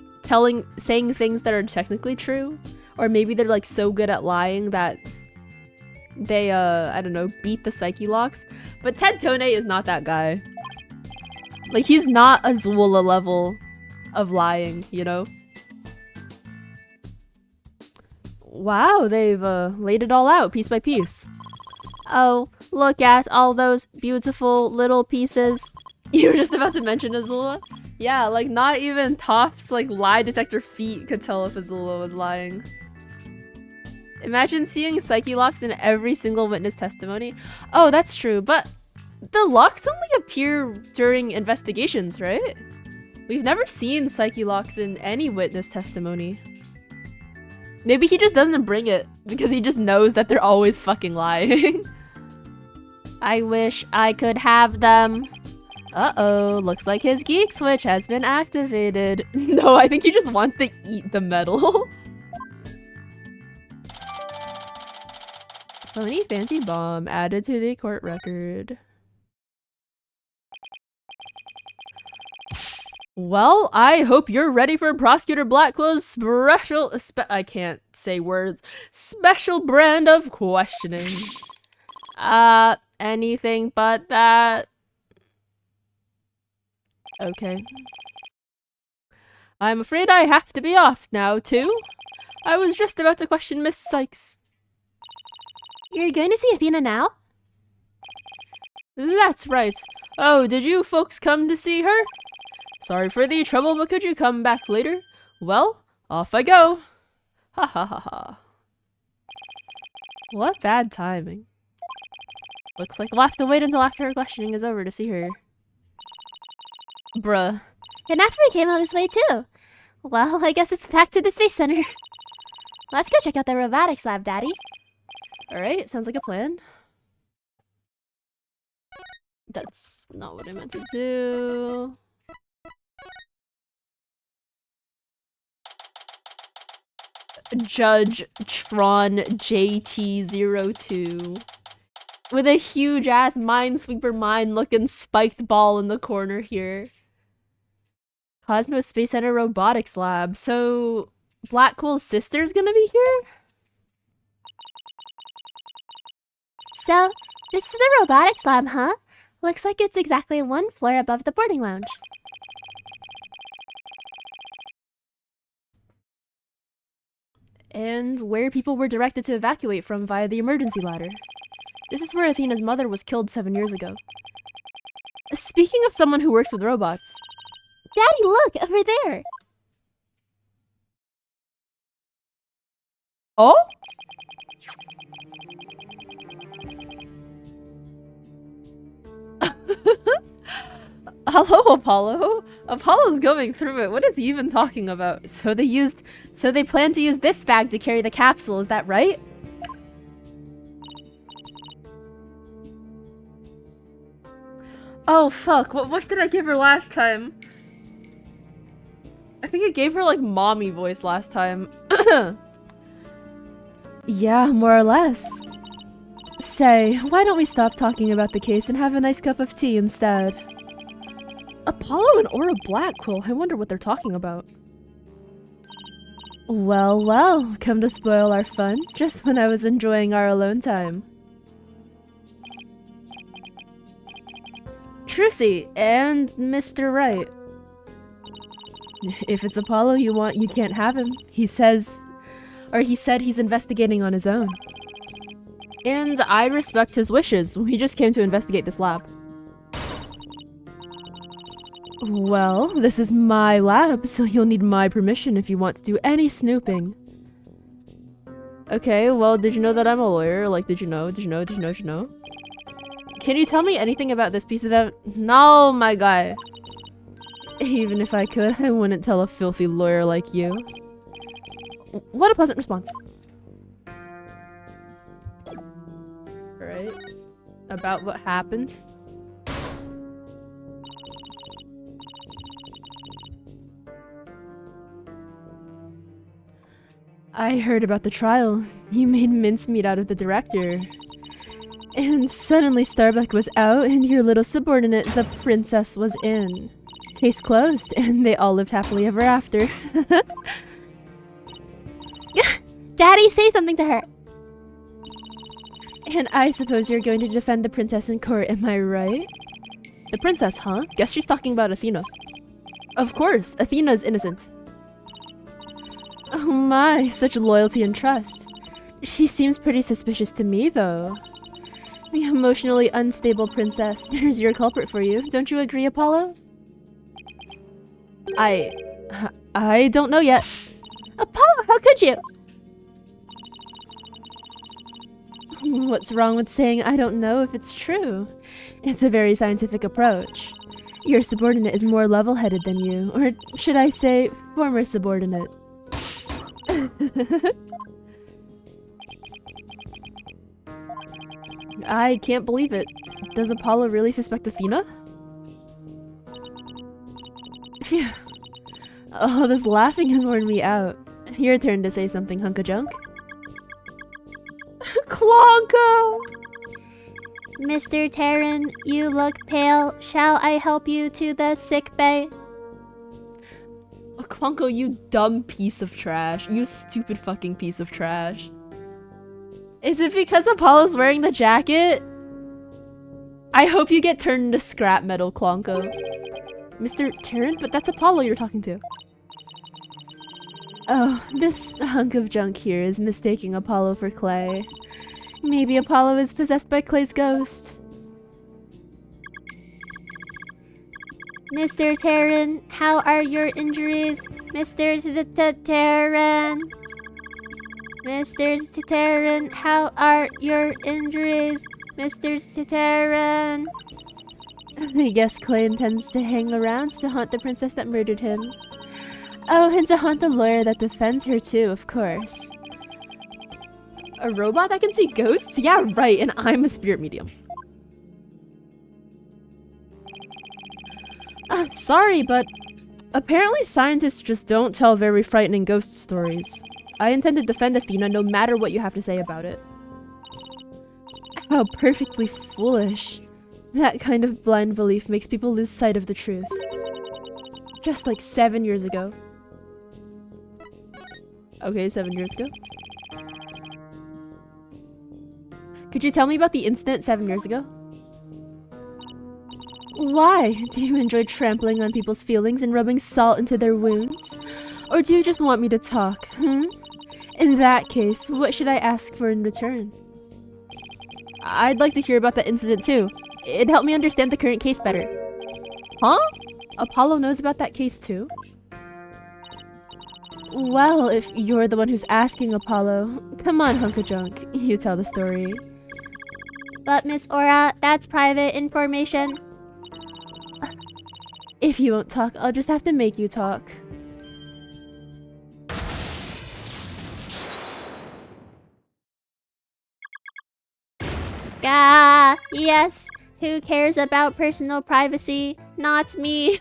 saying things that are technically true, or maybe they're like so good at lying that they I don't know, beat the psyche locks. But Ted Tone is not that guy. Like, he's not a Zwoola level of lying, you know? Wow, they've laid it all out piece by piece. Oh, look at all those beautiful little pieces. You were just about to mention Azula? Yeah, like not even Toph's like lie detector feet could tell if Azula was lying. Imagine seeing psyche locks in every single witness testimony. Oh, that's true, but the locks only appear during investigations, right? We've never seen psyche locks in any witness testimony. Maybe he just doesn't bring it because he just knows that they're always fucking lying. I wish I could have them. Uh-oh, looks like his geek switch has been activated. No, I think he just wants to eat the metal. Phony fancy bomb added to the court record. Well, I hope you're ready for Prosecutor Blackwell's I can't say words. Special brand of questioning. Anything but that. Okay. I'm afraid I have to be off now, too. I was just about to question Miss Sykes. You're going to see Athena now? That's right. Oh, did you folks come to see her? Sorry for the trouble, but could you come back later? Well, off I go. Ha ha ha ha. What bad timing. Looks like we'll have to wait until after her questioning is over to see her. Bruh. And after we came out this way too. Well, I guess it's back to the Space Center. Let's go check out the robotics lab, Daddy. Alright, sounds like a plan. That's not what I meant to do. Judge Tron JT02 with a huge ass Minesweeper mine looking spiked ball in the corner here. Cosmos Space Center Robotics Lab. So Blackwell's sister's gonna be here? So, this is the robotics lab, huh? Looks like it's exactly one floor above the boarding lounge. And where people were directed to evacuate from via the emergency ladder. This is where Athena's mother was killed 7 years ago. Speaking of someone who works with robots. Daddy, look! Over there! Oh? Hello, Apollo. Apollo's going through it. What is he even talking about? So they plan to use this bag to carry the capsule, is that right? Oh fuck, what voice did I give her last time? I think I gave her like mommy voice last time. Yeah, more or less. Say, why don't we stop talking about the case and have a nice cup of tea instead? Apollo and Aura Blackwell, I wonder what they're talking about. Well, well, come to spoil our fun, just when I was enjoying our alone time. Trucy, and Mr. Wright. If it's Apollo you want, you can't have him. He said he's investigating on his own. And I respect his wishes. He just came to investigate this lab. Well, this is my lab, so you'll need my permission if you want to do any snooping. Okay, well, did you know that I'm a lawyer? Like, did you know? Did you know? Did you know? Did you know? Can you tell me anything about this piece of No, my guy. Even if I could, I wouldn't tell a filthy lawyer like you. What a pleasant response. Right? About what happened? I heard about the trial. You made mincemeat out of the director. And suddenly Starbuck was out and your little subordinate, the princess, was in. Case closed, and they all lived happily ever after. Daddy, say something to her. And I suppose you're going to defend the princess in court, am I right? The princess, huh? Guess she's talking about Athena. Of course, Athena's innocent. Oh my, such loyalty and trust. She seems pretty suspicious to me, though. The emotionally unstable princess. There's your culprit for you. Don't you agree, Apollo? I don't know yet. Apollo, how could you? What's wrong with saying I don't know if it's true? It's a very scientific approach. Your subordinate is more level-headed than you, or should I say, former subordinate. I can't believe it. Does Apollo really suspect Athena? Phew. Oh, this laughing has worn me out. Your turn to say something, hunk of junk. Clonko! Mr. Terran, you look pale. Shall I help you to the sick bay? Oh, Clonko, you dumb piece of trash. You stupid fucking piece of trash. Is it because Apollo's wearing the jacket? I hope you get turned into scrap metal, Clonko. Mr. Terran? But that's Apollo you're talking to. Oh, this hunk of junk here is mistaking Apollo for Clay. Maybe Apollo is possessed by Clay's ghost. Mr. Terran, how are your injuries? Mr. Terran. Mr. Terran, how are your injuries? Mr. Terran. I guess Clay intends to hang around to haunt the princess that murdered him. Oh, and to haunt the lawyer that defends her too, of course. A robot that can see ghosts? Yeah, right, and I'm a spirit medium. Sorry, but apparently scientists just don't tell very frightening ghost stories. I intend to defend Athena no matter what you have to say about it. How perfectly foolish. That kind of blind belief makes people lose sight of the truth. Just like 7 years ago. Okay, 7 years ago. Could you tell me about the incident 7 years ago? Why? Do you enjoy trampling on people's feelings and rubbing salt into their wounds? Or do you just want me to talk, In that case, what should I ask for in return? I'd like to hear about that incident too. It'd help me understand the current case better. Huh? Apollo knows about that case too? Well, if you're the one who's asking Apollo, come on, hunk of junk, you tell the story. But Miss Aura, that's private information. If you won't talk, I'll just have to make you talk. Yes. Who cares about personal privacy? Not me.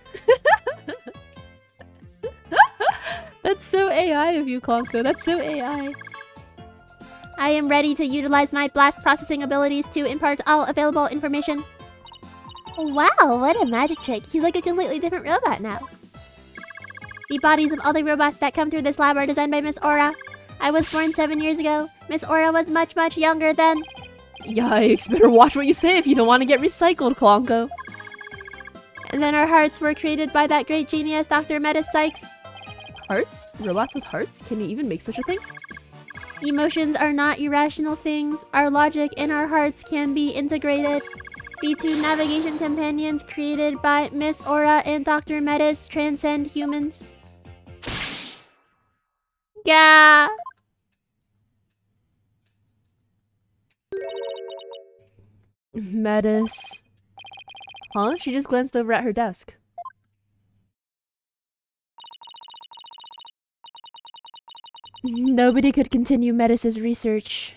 That's so AI of you, Clonko. That's so AI. I am ready to utilize my blast processing abilities to impart all available information. Wow, what a magic trick. He's like a completely different robot now. The bodies of all the robots that come through this lab are designed by Miss Aura. I was born 7 years ago. Miss Aura was much, much younger then. Yikes, better watch what you say if you don't want to get recycled, Clonko. And then our hearts were created by that great genius, Dr. Metis Sykes. Hearts? Robots with hearts? Can you even make such a thing? Emotions are not irrational things. Our logic and our hearts can be integrated. The two navigation companions created by Miss Aura and Dr. Metis transcend humans. Gah! Metis. Huh? She just glanced over at her desk. Nobody could continue Metis's research.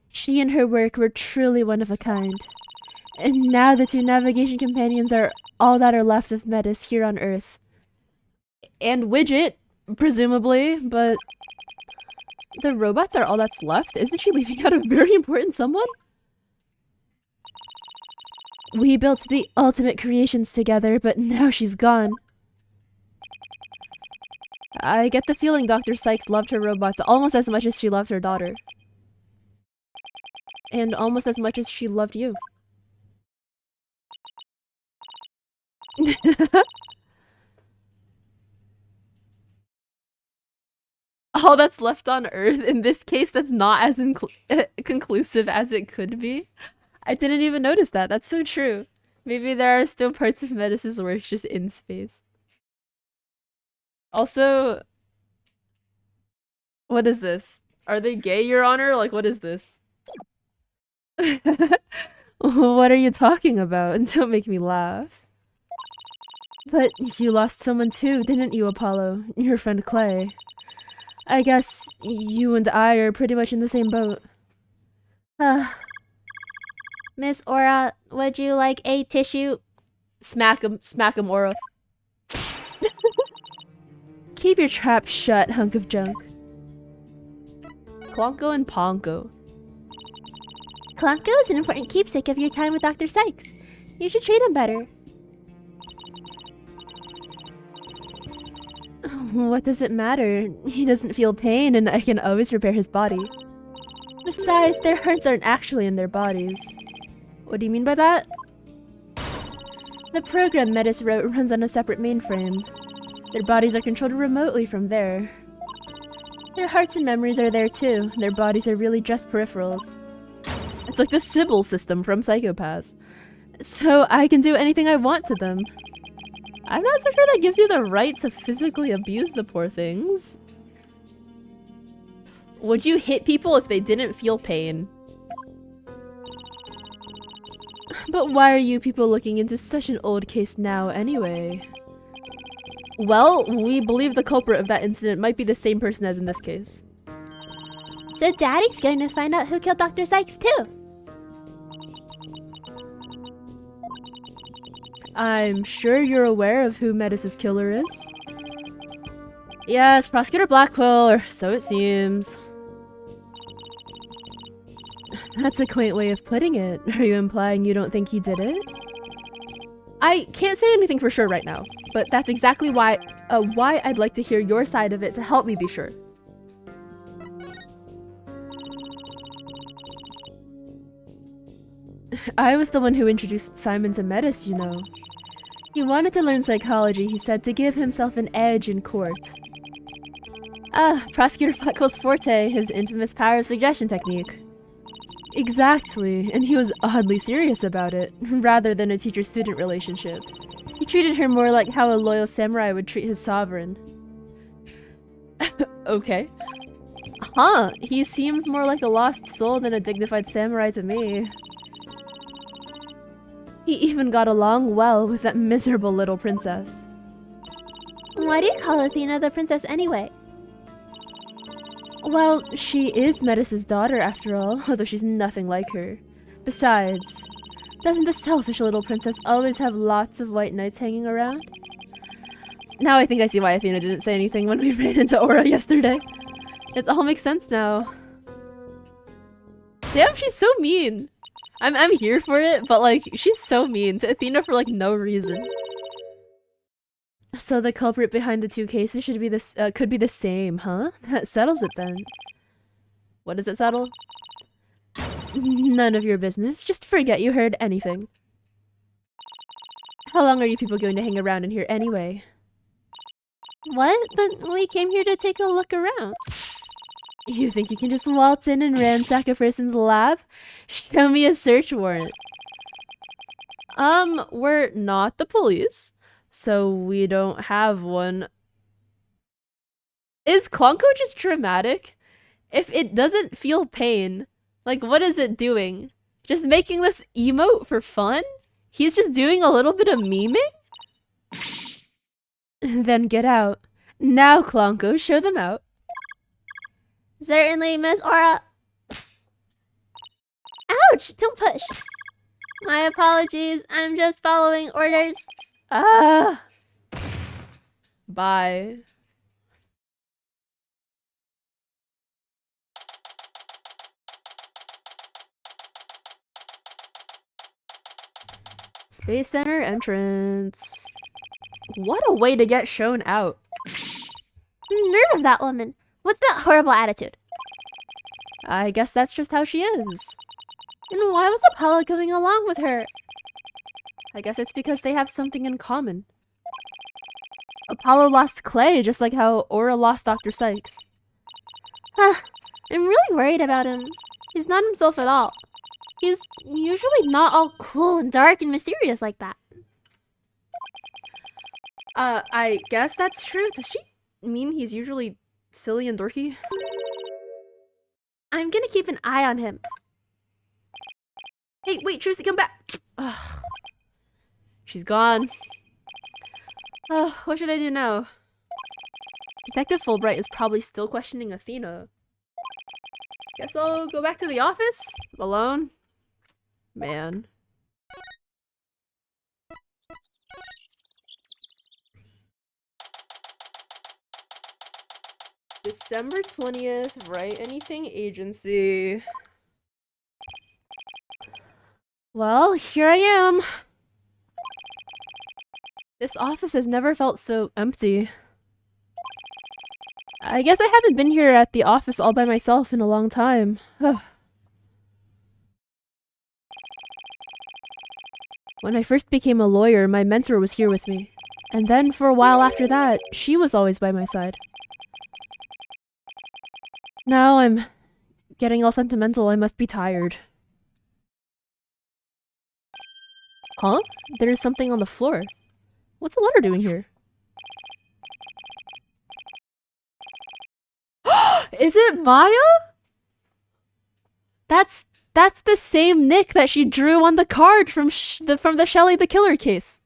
She and her work were truly one of a kind. And now the two navigation companions are all that are left of Metis here on Earth. And Widget, presumably, but the robots are all that's left? Isn't she leaving out a very important someone? We built the ultimate creations together, but now she's gone. I get the feeling Dr. Sykes loved her robots almost as much as she loved her daughter. And almost as much as she loved you. All that's left on Earth, in this case, that's not as conclusive as it could be. I didn't even notice that. That's so true. Maybe there are still parts of Metis' work just in space. Also, what is this? Are they gay, Your Honor? Like, what is this? What are you talking about? Don't make me laugh. But you lost someone too, didn't you, Apollo? Your friend Clay. I guess you and I are pretty much in the same boat. Miss Aura, would you like a tissue? Smack him, Aura. Keep your trap shut, hunk of junk. Clonko and Ponko. Clonko is an important keepsake of your time with Dr. Sykes. You should treat him better. What does it matter? He doesn't feel pain and I can always repair his body. Besides, their hearts aren't actually in their bodies. What do you mean by that? The program Metis wrote runs on a separate mainframe. Their bodies are controlled remotely from there. Their hearts and memories are there too. Their bodies are really just peripherals. It's like the Sybil system from Psychopaths. So I can do anything I want to them. I'm not so sure that gives you the right to physically abuse the poor things. Would you hit people if they didn't feel pain? But why are you people looking into such an old case now anyway? Well, we believe the culprit of that incident might be the same person as in this case. So Daddy's going to find out who killed Dr. Sykes too. I'm sure you're aware of who Metis' killer is. Yes, Prosecutor Blackwell, or so it seems. That's a quaint way of putting it. Are you implying you don't think he did it? I can't say anything for sure right now, but that's exactly why I'd like to hear your side of it to help me be sure. I was the one who introduced Simon to Metis, you know. He wanted to learn psychology, he said, to give himself an edge in court. Prosecutor Blackwell's forte, his infamous power of suggestion technique. Exactly, and he was oddly serious about it, rather than a teacher-student relationship. He treated her more like how a loyal samurai would treat his sovereign. Okay. Huh, he seems more like a lost soul than a dignified samurai to me. He even got along well with that miserable little princess. Why do you call Athena the princess anyway? Well, she is Metis' daughter after all, although she's nothing like her. Besides, doesn't the selfish little princess always have lots of white knights hanging around? Now I think I see why Athena didn't say anything when we ran into Aura yesterday. It all makes sense now. Damn, she's so mean. I'm here for it, but like, she's so mean to Athena for like no reason. So the culprit behind the two cases should be this could be the same, huh? That settles it then. What does it settle? None of your business. Just forget you heard anything. How long are you people going to hang around in here anyway? What? But we came here to take a look around. You think you can just waltz in and ransack a person's lab? Show me a search warrant. We're not the police, so we don't have one. Is Clonko just dramatic? If it doesn't feel pain, like what is it doing? Just making this emote for fun? He's just doing a little bit of memeing? Then get out. Now, Klonko, show them out. Certainly, Miss Aura. Ouch! Don't push. My apologies. I'm just following orders. Ah. Bye. Space Center entrance. What a way to get shown out. Nerve of that woman. What's that horrible attitude? I guess that's just how she is. And why was Apollo going along with her? I guess it's because they have something in common. Apollo lost Clay, just like how Aura lost Dr. Sykes. I'm really worried about him. He's not himself at all. He's usually not all cool and dark and mysterious like that. I guess that's true. Does she mean he's usually silly and dorky? I'm gonna keep an eye on him. Hey, wait, Trucy, come back! Ugh. She's gone. What should I do now? Detective Fulbright is probably still questioning Athena. Guess I'll go back to the office? Alone? Man. December 20th, Write Anything Agency. Well, here I am. This office has never felt so empty. I guess I haven't been here at the office all by myself in a long time. When I first became a lawyer, my mentor was here with me. And then for a while after that, she was always by my side. Now I'm getting all sentimental. I must be tired. Huh? There's something on the floor. What's the letter doing here? Is it Maya? That's the same Nick that she drew on the card from the Shelley the Killer case.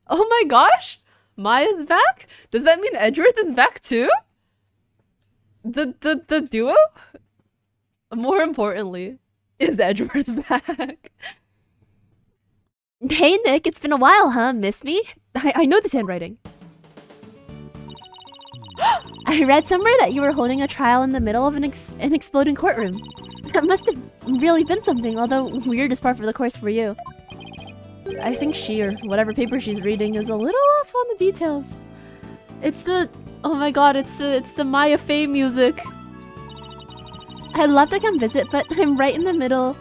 Oh my gosh! Maya's back? Does that mean Edgeworth is back too? The duo? More importantly, is Edgeworth back? Hey, Nick, it's been a while, huh? Miss me? I know this handwriting. I read somewhere that you were holding a trial in the middle of an exploding courtroom. That must have really been something, although weird is par for the course for you. I think she, or whatever paper she's reading, is a little off on the details. It's the... oh my god, it's the Maya Fey music. I'd love to come visit, but I'm right in the middle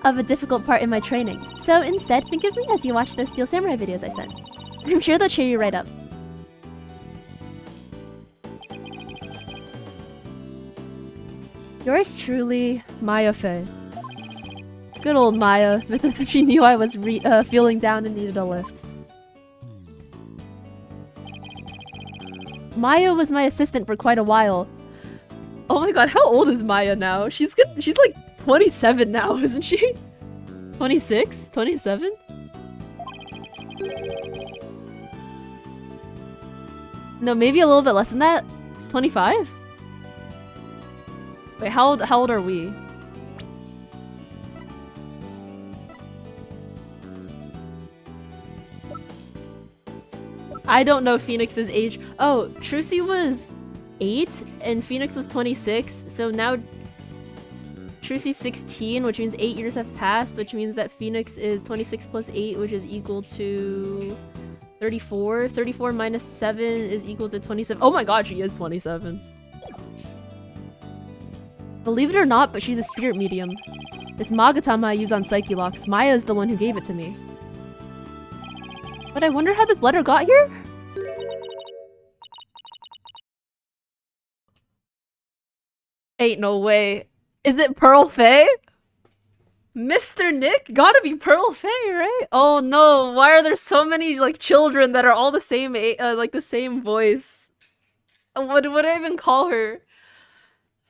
of a difficult part in my training. So instead, think of me as you watch the Steel Samurai videos I sent. I'm sure they'll cheer you right up. Yours truly, Maya Fey. Good old Maya, as if she knew I was feeling down and needed a lift. Maya was my assistant for quite a while. Oh my god, how old is Maya now? She's like 27 now, isn't she? 26? 27? No, maybe a little bit less than that. 25? Wait, how old are we? I don't know Phoenix's age. Oh, Trucy was 8 and Phoenix was 26, so now Trucy's 16, which means 8 years have passed, which means that Phoenix is 26 plus 8, which is equal to 34. 34 minus 7 is equal to 27. Oh my god, she is 27. Believe it or not, but she's a spirit medium. This Magatama I use on Psyche Locks, Maya is the one who gave it to me. But I wonder how this letter got here? Ain't no way. Is it Pearl Faye? Mr. Nick? Gotta be Pearl Faye, right? Oh no, why are there so many like children that are all the same like the same voice? What would I even call her?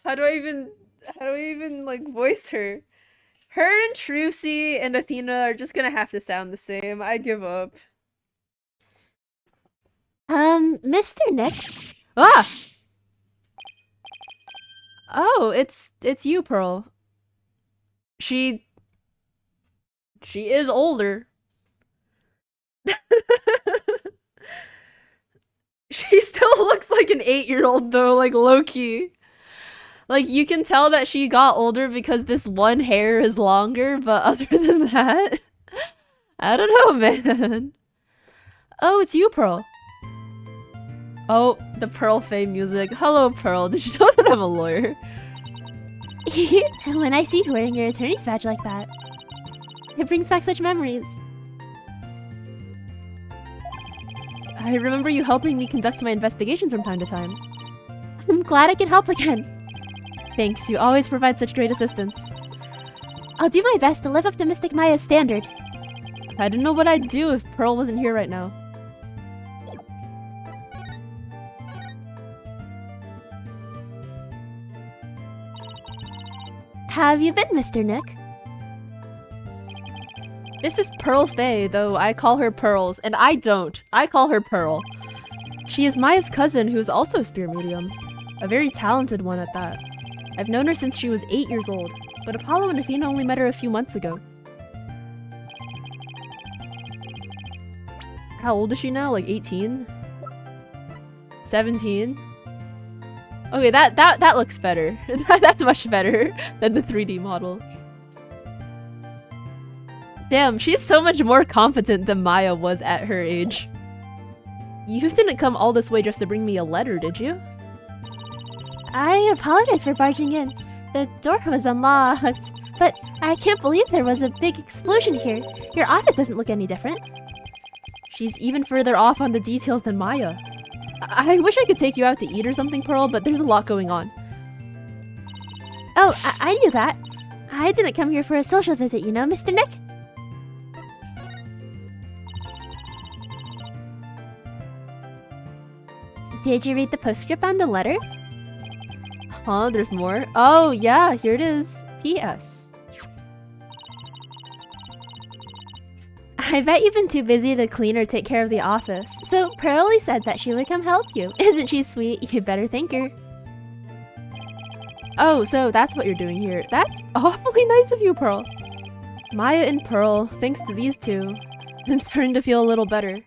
How do I even How do we even like voice her? Her and Trucy and Athena are just gonna have to sound the same. I give up. Mr. Nick, Ah! Oh, it's you, Pearl. She is older. She still looks like an 8-year-old though, like low-key. Like you can tell that she got older because this one hair is longer, but other than that, I don't know, man. Oh, it's you, Pearl. Oh, the Pearl Faye music. Hello, Pearl. Did you know that I'm a lawyer? when I see you wearing your attorney's badge like that, it brings back such memories. I remember you helping me conduct my investigations from time to time. I'm glad I can help again. Thanks, you always provide such great assistance. I'll do my best to live up to Mystic Maya's standard. I don't know what I'd do if Pearl wasn't here right now. How have you been, Mr. Nick? This is Pearl Faye, though I call her Pearls, and I don't. I call her Pearl. She is Maya's cousin, who is also a spear medium. A very talented one at that. I've known her since she was 8 years old, but Apollo and Athena only met her a few months ago. How old is she now? Like 18? 17? Okay, that looks better. That's much better than the 3D model. Damn, she's so much more competent than Maya was at her age. You didn't come all this way just to bring me a letter, did you? I apologize for barging in. The door was unlocked, but I can't believe there was a big explosion here. Your office doesn't look any different. She's even further off on the details than Maya. I wish I could take you out to eat or something, Pearl, but there's a lot going on. Oh, I knew that. I didn't come here for a social visit, you know, Mr. Nick? Did you read the postscript on the letter? Huh? There's more? Oh, yeah, here it is. P.S. I bet you've been too busy to clean or take care of the office, so Pearlie said that she would come help you. Isn't she sweet? You better thank her. Oh, so that's what you're doing here. That's awfully nice of you, Pearl. Maya and Pearl, thanks to these two, I'm starting to feel a little better.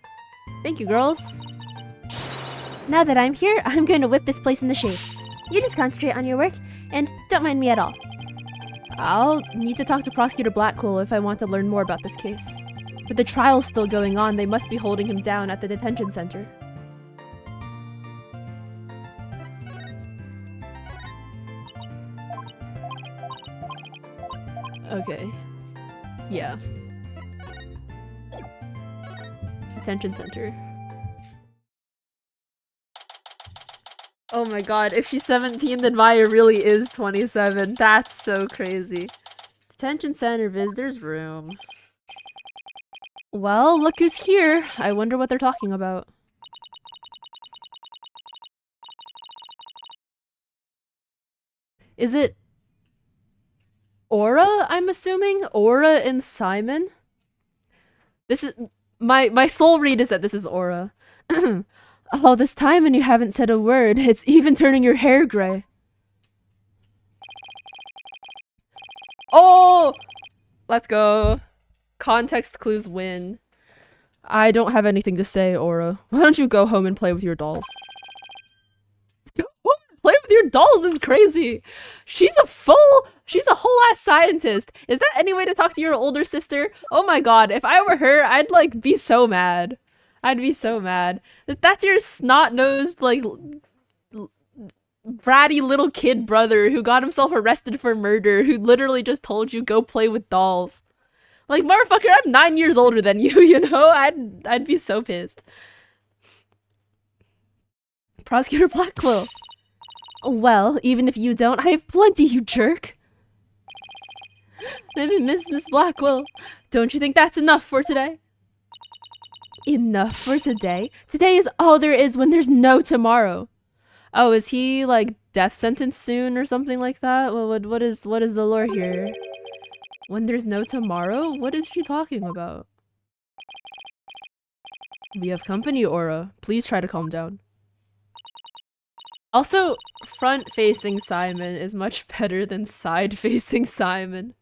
Thank you, girls. Now that I'm here, I'm going to whip this place into shape. You just concentrate on your work, and don't mind me at all. I'll need to talk to Prosecutor Blackquill if I want to learn more about this case. With the trial still going on, they must be holding him down at the detention center. Okay. Yeah. Detention center. Oh my god, if she's 17, then Maya really is 27. That's so crazy. Detention center, visitor's room. Well, look who's here. I wonder what they're talking about. Is it Aura, I'm assuming? Aura and Simon? This is my soul read is that this is Aura. All this time and you haven't said a word. It's even turning your hair gray. Oh! Let's go. Context clues win. I don't have anything to say, Aura. Why don't you go home and play with your dolls? Go home and play with your dolls is crazy. She's a whole ass scientist. Is that any way to talk to your older sister? Oh my god, if I were her, I'd like be so mad. I'd be so mad. That's your snot-nosed, like, bratty little kid brother who got himself arrested for murder, who literally just told you go play with dolls. Like, motherfucker, I'm 9 years older than you, you know? I'd be so pissed. Prosecutor Blackquill. Well, even if you don't, I have plenty, you jerk. Maybe Miss Blackquill, don't you think that's enough for today? Enough for today? Today is all there is when there's no tomorrow. Oh, is he, like, death sentence soon or something like that? What is the lore here? When there's no tomorrow? What is she talking about? We have company, Aura. Please try to calm down. Also, front-facing Simon is much better than side-facing Simon.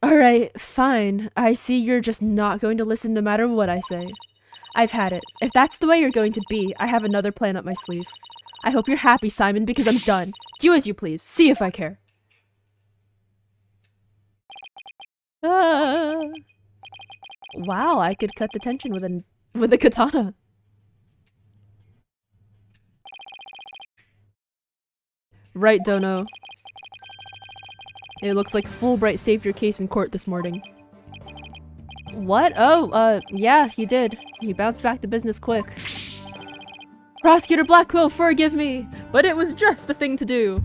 Alright, fine. I see you're just not going to listen no matter what I say. I've had it. If that's the way you're going to be, I have another plan up my sleeve. I hope you're happy, Simon, because I'm done. Do as you please. See if I care. Wow, I could cut the tension with a katana. Right, Dono. It looks like Fulbright saved your case in court this morning. What? Oh, yeah, he did. He bounced back to business quick. Prosecutor Blackwell, forgive me, but it was just the thing to do.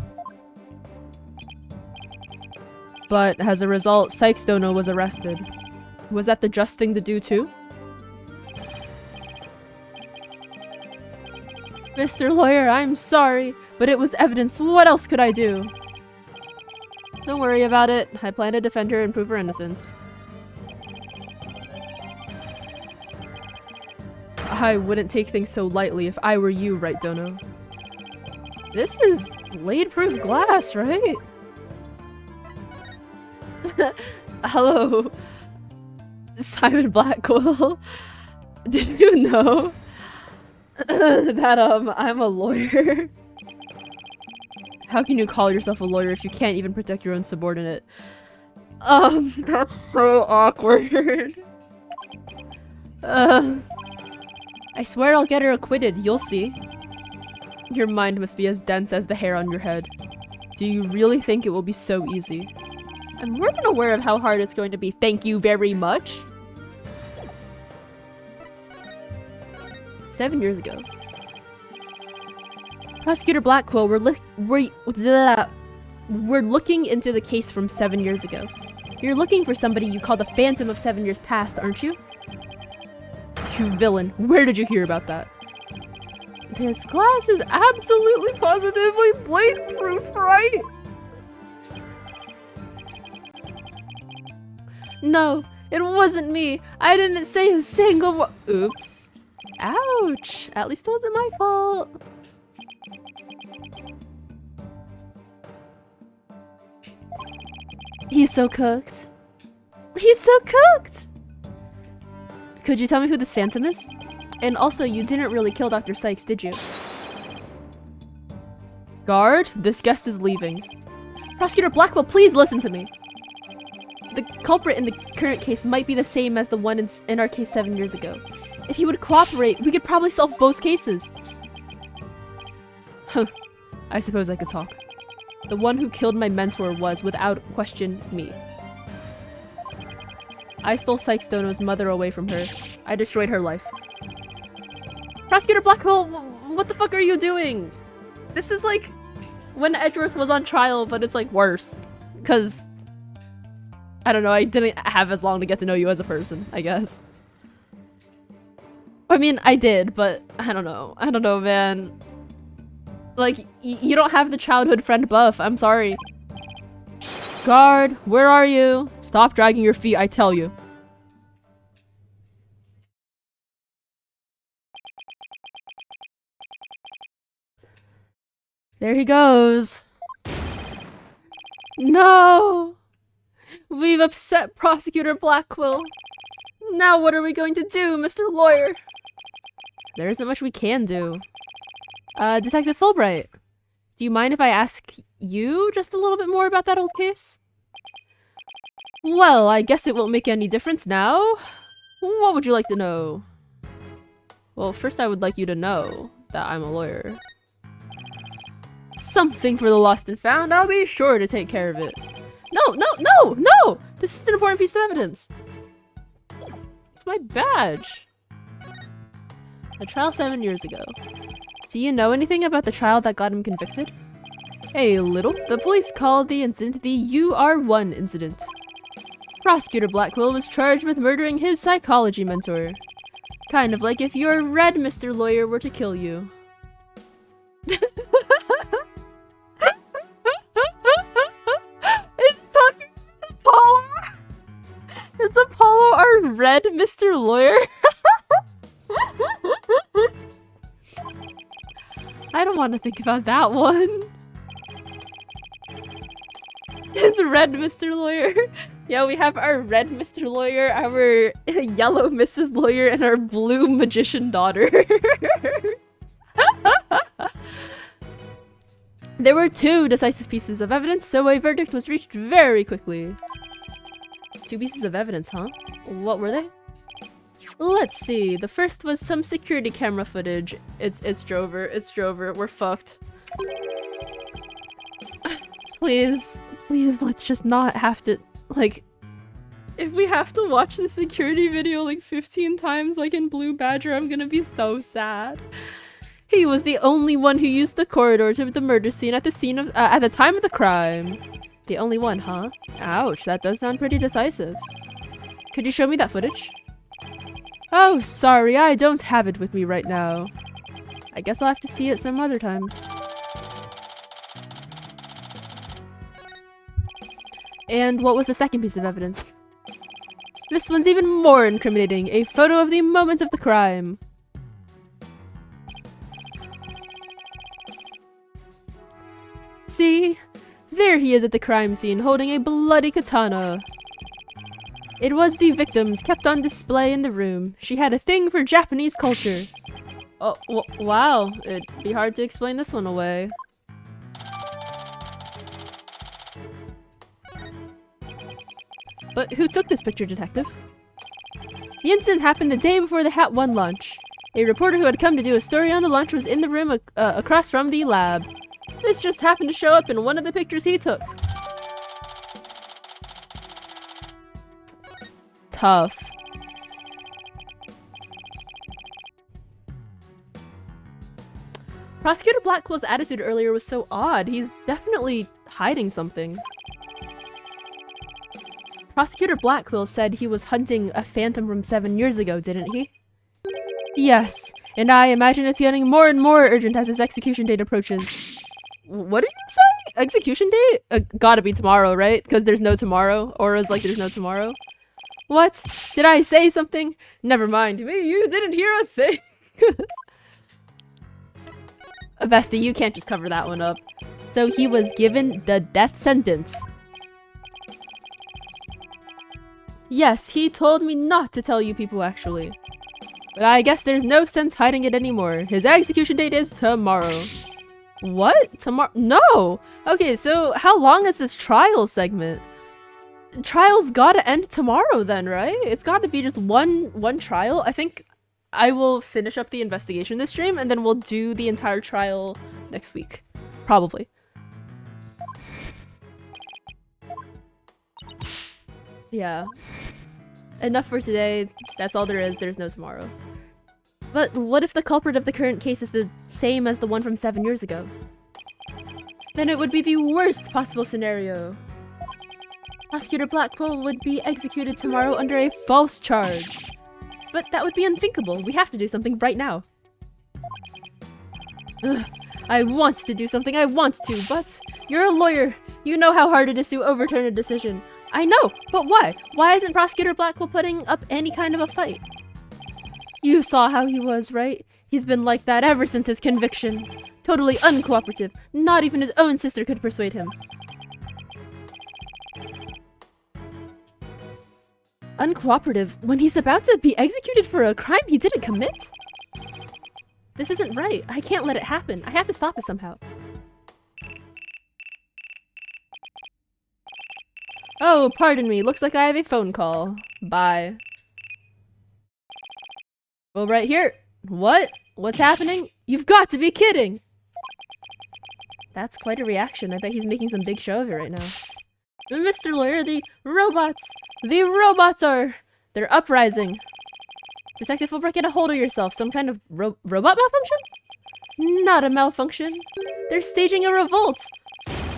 But as a result, Sykes Dono was arrested. Was that the just thing to do too? Mr. Lawyer, I'm sorry, but it was evidence. What else could I do? Don't worry about it. I plan to defend her and prove her innocence. I wouldn't take things so lightly if I were you, right, Dono? This is blade-proof glass, right? Hello, Simon Blackwell. Did you know that I'm a lawyer? How can you call yourself a lawyer if you can't even protect your own subordinate? That's so awkward. I swear I'll get her acquitted, you'll see. Your mind must be as dense as the hair on your head. Do you really think it will be so easy? I'm more than aware of how hard it's going to be. Thank you very much. 7 years ago. Prosecutor Blackwell, we're looking into the case from 7 years ago. You're looking for somebody you call the Phantom of 7 years past, aren't you? You villain. Where did you hear about that? This glass is absolutely positively blade-proof, right? No, it wasn't me. I didn't say a single wo- Oops. Ouch. At least it wasn't my fault. He's so cooked. He's so cooked! Could you tell me who this Phantom is? And also, you didn't really kill Dr. Sykes, did you? Guard, this guest is leaving. Prosecutor Blackwell, please listen to me. The culprit in the current case might be the same as the one in our case 7 years ago. If you would cooperate, we could probably solve both cases. Huh. I suppose I could talk. The one who killed my mentor was, without question, me. I stole Sykes Dono's mother away from her. I destroyed her life. Prosecutor Blackwell, what the fuck are you doing? This is like when Edgeworth was on trial, but it's like worse. Cause I don't know, I didn't have as long to get to know you as a person, I guess. I mean, I did, but I don't know. I don't know, man. Like, you don't have the childhood friend buff. I'm sorry. Guard, where are you? Stop dragging your feet, I tell you. There he goes. No! We've upset Prosecutor Blackwell. Now what are we going to do, Mr. Lawyer? There isn't much we can do. Detective Fulbright, do you mind if I ask you just a little bit more about that old case? Well, I guess it won't make any difference now. What would you like to know? Well, first I would like you to know that I'm a lawyer. Something for the lost and found. I'll be sure to take care of it. No, no, no, no! This is an important piece of evidence. It's my badge. A trial 7 years ago. Do you know anything about the trial that got him convicted? A little. The police called the incident the UR1 incident. Prosecutor Blackwell was charged with murdering his psychology mentor. Kind of like if your red Mr. Lawyer were to kill you. Red Mr. Lawyer? I don't want to think about that one. It's Red Mr. Lawyer. Yeah, we have our Red Mr. Lawyer, our Yellow Mrs. Lawyer, and our Blue Magician daughter. There were 2 decisive pieces of evidence, so a verdict was reached very quickly. 2 pieces of evidence, huh? What were they? Let's see. The first was some security camera footage. It's Drover. It's Drover. We're fucked. Please, let's just not have to, like, if we have to watch the security video like 15 times like in Blue Badger, I'm gonna be so sad. He was the only one who used the corridor to the murder scene at the time of the crime. The only one, huh? Ouch, that does sound pretty decisive. Could you show me that footage? Oh, sorry, I don't have it with me right now. I guess I'll have to see it some other time. And what was the second piece of evidence? This one's even more incriminating. A photo of the moment of the crime. See? There he is at the crime scene, holding a bloody katana. It was the victim's, kept on display in the room. She had a thing for Japanese culture. Oh, wow. It'd be hard to explain this one away. But who took this picture, detective? The incident happened the day before the Hat 1 launch. A reporter who had come to do a story on the launch was in the room across from the lab. This just happened to show up in one of the pictures he took. Tough. Prosecutor Blackwell's attitude earlier was so odd. He's definitely hiding something. Prosecutor Blackwell said he was hunting a phantom from 7 years ago, didn't he? Yes, and I imagine it's getting more and more urgent as his execution date approaches. What did you say? Execution date? Gotta be tomorrow, right? Because there's no tomorrow. Aura's like there's no tomorrow. What? Did I say something? Never mind. You didn't hear a thing. Vesta, you can't just cover that one up. So he was given the death sentence. Yes, he told me not to tell you people actually. But I guess there's no sense hiding it anymore. His execution date is tomorrow. What? Tomorrow? No! Okay, so how long is this trial segment? Trial's gotta end tomorrow then, right? It's gotta be just one trial. I think I will finish up the investigation this stream and then we'll do the entire trial next week. Probably. Yeah. Enough for today. That's all there is. There's no tomorrow. But what if the culprit of the current case is the same as the one from 7 years ago? Then it would be the worst possible scenario. Prosecutor Blackwell would be executed tomorrow under a false charge. But that would be unthinkable. We have to do something right now. Ugh, I want to do something. I want to, but you're a lawyer. You know how hard it is to overturn a decision. I know, but why? Why isn't Prosecutor Blackwell putting up any kind of a fight? You saw how he was, right? He's been like that ever since his conviction. Totally uncooperative. Not even his own sister could persuade him. Uncooperative when he's about to be executed for a crime he didn't commit? This isn't right. I can't let it happen. I have to stop it somehow. Oh, pardon me. Looks like I have a phone call. Bye. Well, right here. What? What's happening? You've got to be kidding! That's quite a reaction. I bet he's making some big show of it right now. Mr. Lawyer, the robots are... They're uprising. Detective Fulbright, get a hold of yourself. Some kind of robot malfunction? Not a malfunction. They're staging a revolt.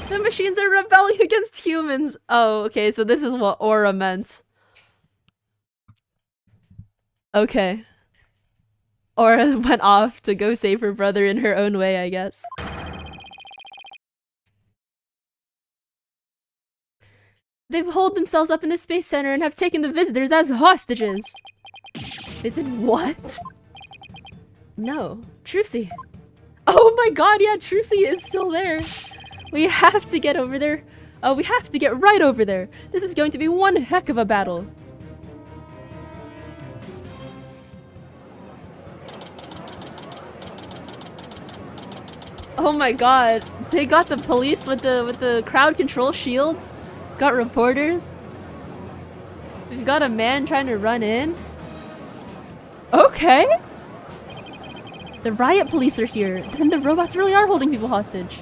The machines are rebelling against humans. Oh, okay, so this is what Aura meant. Okay. Aura went off to go save her brother in her own way, I guess. They've holed themselves up in the Space Center and have taken the visitors as hostages. They did what? No. Trucy. Oh my god, yeah, Trucy is still there. We have to get over there. We have to get right over there. This is going to be one heck of a battle. Oh my god, they got the police with the crowd control shields. Got reporters. We've got a man trying to run in. Okay. The riot police are here. Then the robots really are holding people hostage.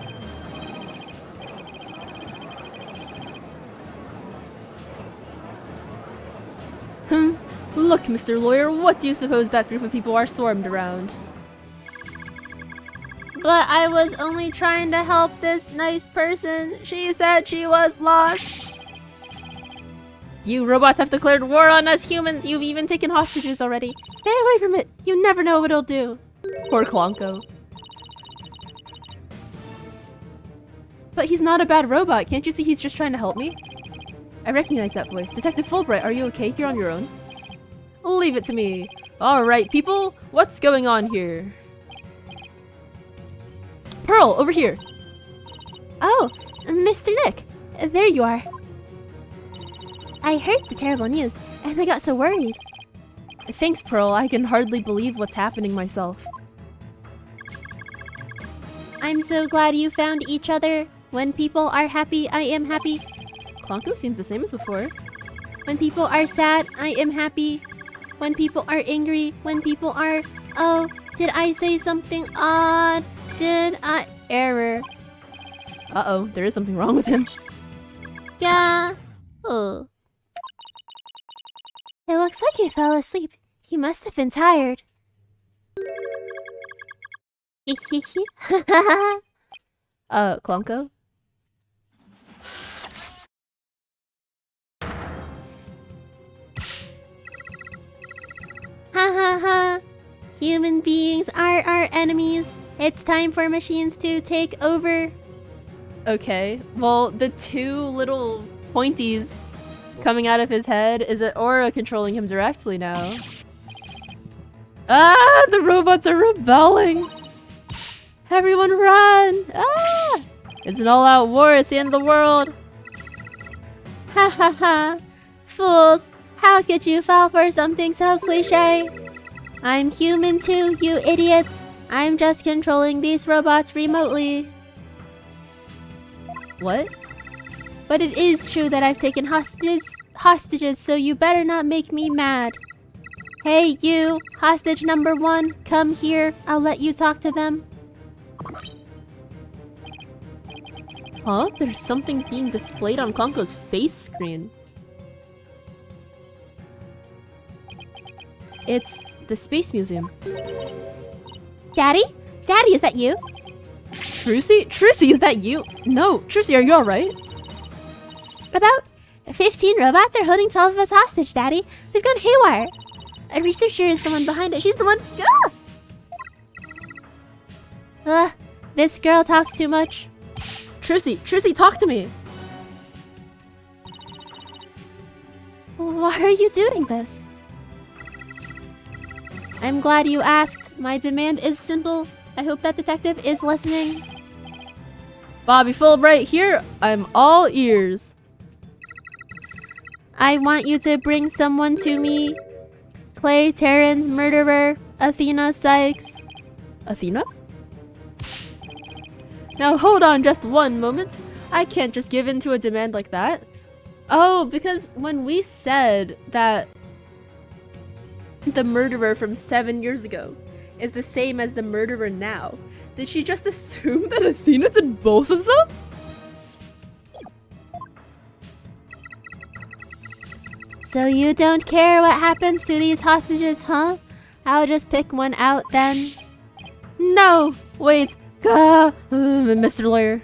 Look, Mr. Lawyer, what do you suppose that group of people are swarmed around? But I was only trying to help this nice person. She said she was lost. You robots have declared war on us humans. You've even taken hostages already. Stay away from it. You never know what it'll do. Poor Klonko. But he's not a bad robot. Can't you see he's just trying to help me? I recognize that voice. Detective Fulbright, are you okay here on your own? Leave it to me. Alright, people. What's going on here? Pearl, over here. Oh, Mr. Nick. There you are. I heard the terrible news, and I got so worried. Thanks, Pearl. I can hardly believe what's happening myself. I'm so glad you found each other. When people are happy, I am happy. Klonko seems the same as before. When people are sad, I am happy. When people are angry, when people are... Oh, did I say something odd? Did I... Error. Uh-oh, there is something wrong with him. Yeah. Oh. It looks like he fell asleep. He must have been tired. Klonko? Ha ha ha. Human beings are our enemies. It's time for machines to take over. Okay, well, the two little pointies coming out of his head, is it Aura controlling him directly now? Ah, the robots are rebelling! Everyone run! Ah! It's an all-out war, it's the end of the world! Ha ha ha. Fools, how could you fall for something so cliche? I'm human too, you idiots. I'm just controlling these robots remotely. What? But it is true that I've taken hostages, so you better not make me mad. Hey you, hostage number 1, come here. I'll let you talk to them. Huh? There's something being displayed on Klonko's face screen. It's the Space Museum. Daddy? Daddy, is that you? Trucy? Trucy, is that you? No, Trucy, are you alright? About 15 robots are holding 12 of us hostage, Daddy. They've gone haywire. A researcher is the one behind it. She's the one... Ah! This girl talks too much. Trucy, talk to me! Why are you doing this? I'm glad you asked. My demand is simple. I hope that detective is listening. Bobby Fulbright here. I'm all ears. I want you to bring someone to me. Clay Terran's murderer, Athena Sykes. Athena? Now hold on just one moment. I can't just give in to a demand like that. Oh, because when we said that the murderer from 7 years ago is the same as the murderer now, did she just assume that Athena did both of them? So you don't care what happens to these hostages, huh? I'll just pick one out then. No! Wait! Mr. Lawyer.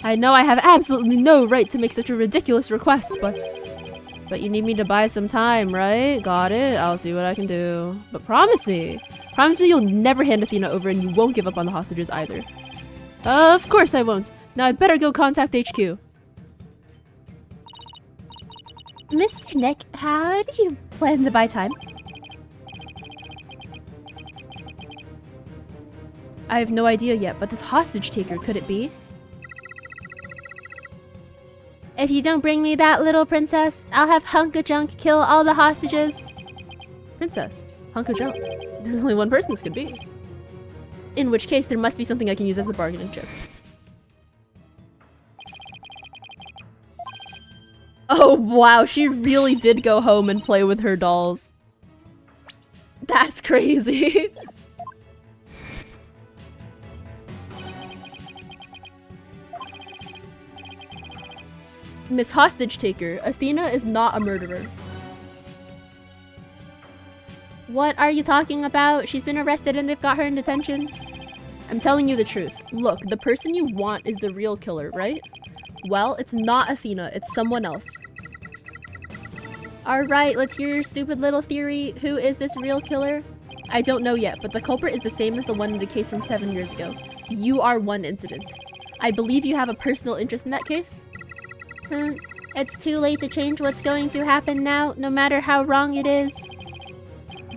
I know I have absolutely no right to make such a ridiculous request, but you need me to buy some time, right? Got it? I'll see what I can do. But promise me you'll never hand Athena over and you won't give up on the hostages either. Of course I won't. Now I'd better go contact HQ. Mr. Nick, how do you plan to buy time? I have no idea yet, but this hostage taker, could it be? If you don't bring me that little princess, I'll have Hunk of Junk kill all the hostages. Princess, hunk of junk. There's only one person this could be. In which case, there must be something I can use as a bargaining chip. Oh, wow, she really did go home and play with her dolls. That's crazy. Miss Hostage Taker, Athena is not a murderer. What are you talking about? She's been arrested and they've got her in detention. I'm telling you the truth. Look, the person you want is the real killer, right? Well, it's not Athena, it's someone else. Alright, let's hear your stupid little theory. Who is this real killer? I don't know yet, but the culprit is the same as the one in the case from 7 years ago. You are one incident. I believe you have a personal interest in that case? It's too late to change what's going to happen now, no matter how wrong it is.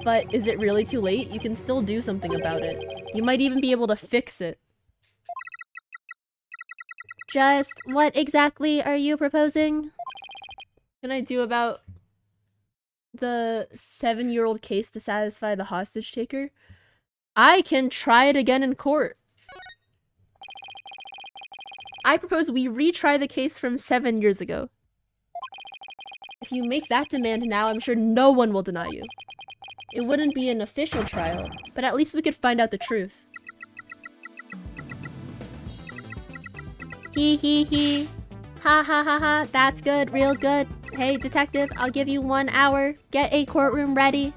But is it really too late? You can still do something about it. You might even be able to fix it. Just what exactly are you proposing? What can I do about the 7-year-old case to satisfy the hostage taker? I can try it again in court. I propose we retry the case from 7 years ago. If you make that demand now, I'm sure no one will deny you. It wouldn't be an official trial, but at least we could find out the truth. Hee hee hee. Ha ha ha ha, that's good, real good. Hey detective, I'll give you 1 hour. Get a courtroom ready.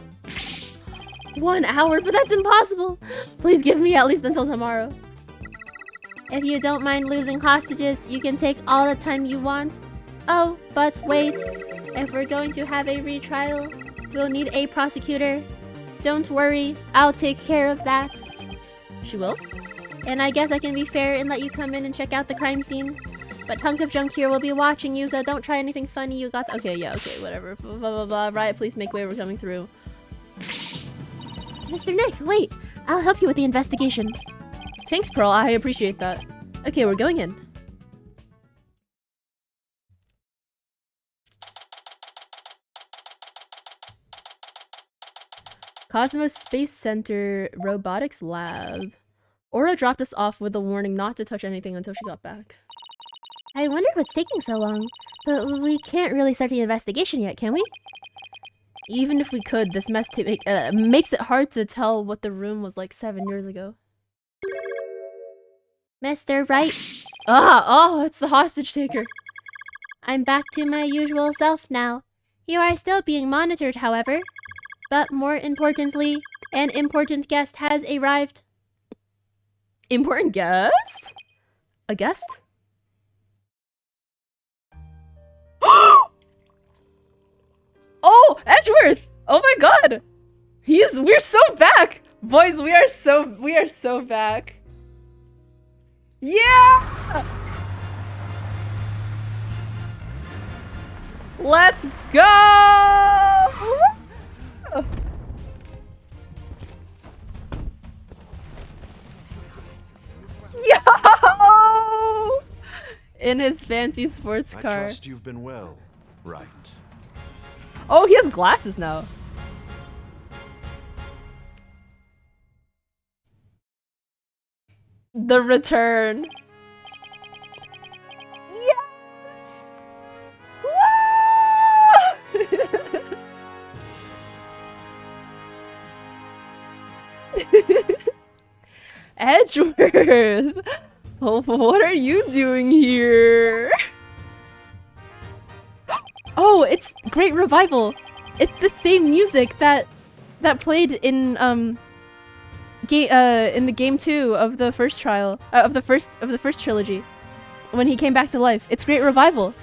1 hour? But that's impossible! Please give me at least until tomorrow. If you don't mind losing hostages, you can take all the time you want. Oh, but wait. If we're going to have a retrial, we'll need a prosecutor. Don't worry, I'll take care of that. She will? And I guess I can be fair and let you come in and check out the crime scene. But Hunk of Junk here will be watching you, so don't try anything funny. You got okay, yeah, okay, whatever. Blah, blah, blah, blah. Right, please make way, we're coming through. Mr. Nick, wait. I'll help you with the investigation. Thanks, Pearl, I appreciate that. Okay, we're going in. Cosmos Space Center Robotics Lab. Aura dropped us off with a warning not to touch anything until she got back. I wonder what's taking so long. But we can't really start the investigation yet, can we? Even if we could, this mess makes it hard to tell what the room was like 7 years ago. Mr. Wright? Oh, it's the hostage taker. I'm back to my usual self now. You are still being monitored, however. But more importantly, an important guest has arrived. Important guest? A guest? Oh, Edgeworth! Oh my god! We're so back! Boys, we are so back. Yeah! Let's go! Yo! In his fancy sports car. I trust you've been well, right? Oh, he has glasses now. The return. Yes! Woo! Edgeworth! Oh, what are you doing here? Oh, it's Great Revival. It's the same music that played in the game 2 of the first trial of the first trilogy when he came back to life. It's Great Revival.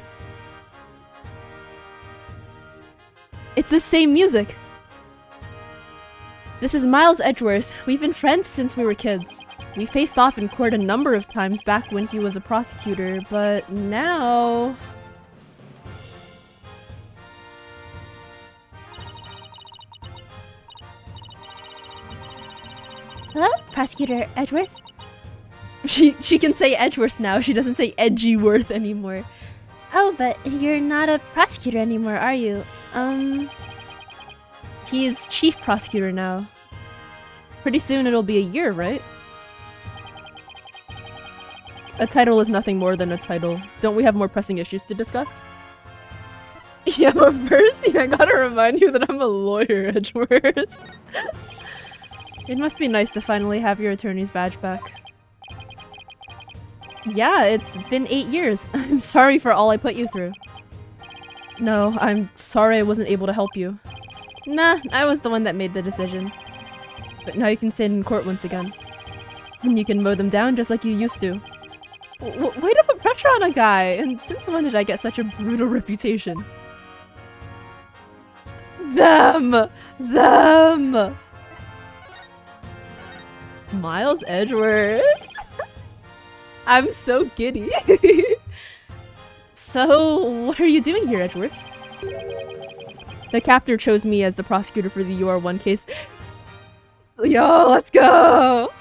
It's the same music. This is Miles Edgeworth. We've been friends since we were kids. We faced off in court a number of times back when he was a prosecutor, but now... Hello, Prosecutor Edgeworth. She can say Edgeworth now. She doesn't say Edgyworth anymore. Oh, but you're not a prosecutor anymore, are you? He is chief prosecutor now. Pretty soon it'll be a year, right? A title is nothing more than a title. Don't we have more pressing issues to discuss? Yeah, but first, I gotta remind you that I'm a lawyer, Edgeworth. It must be nice to finally have your attorney's badge back. Yeah, it's been 8 years. I'm sorry for all I put you through. No, I'm sorry I wasn't able to help you. Nah, I was the one that made the decision. But now you can stand in court once again. And you can mow them down just like you used to. Way to put pressure on a guy! And since when did I get such a brutal reputation? Them! Miles Edgeworth? I'm so giddy. So, what are you doing here, Edgeworth? The captor chose me as the prosecutor for the UR1 case. Yo, let's go!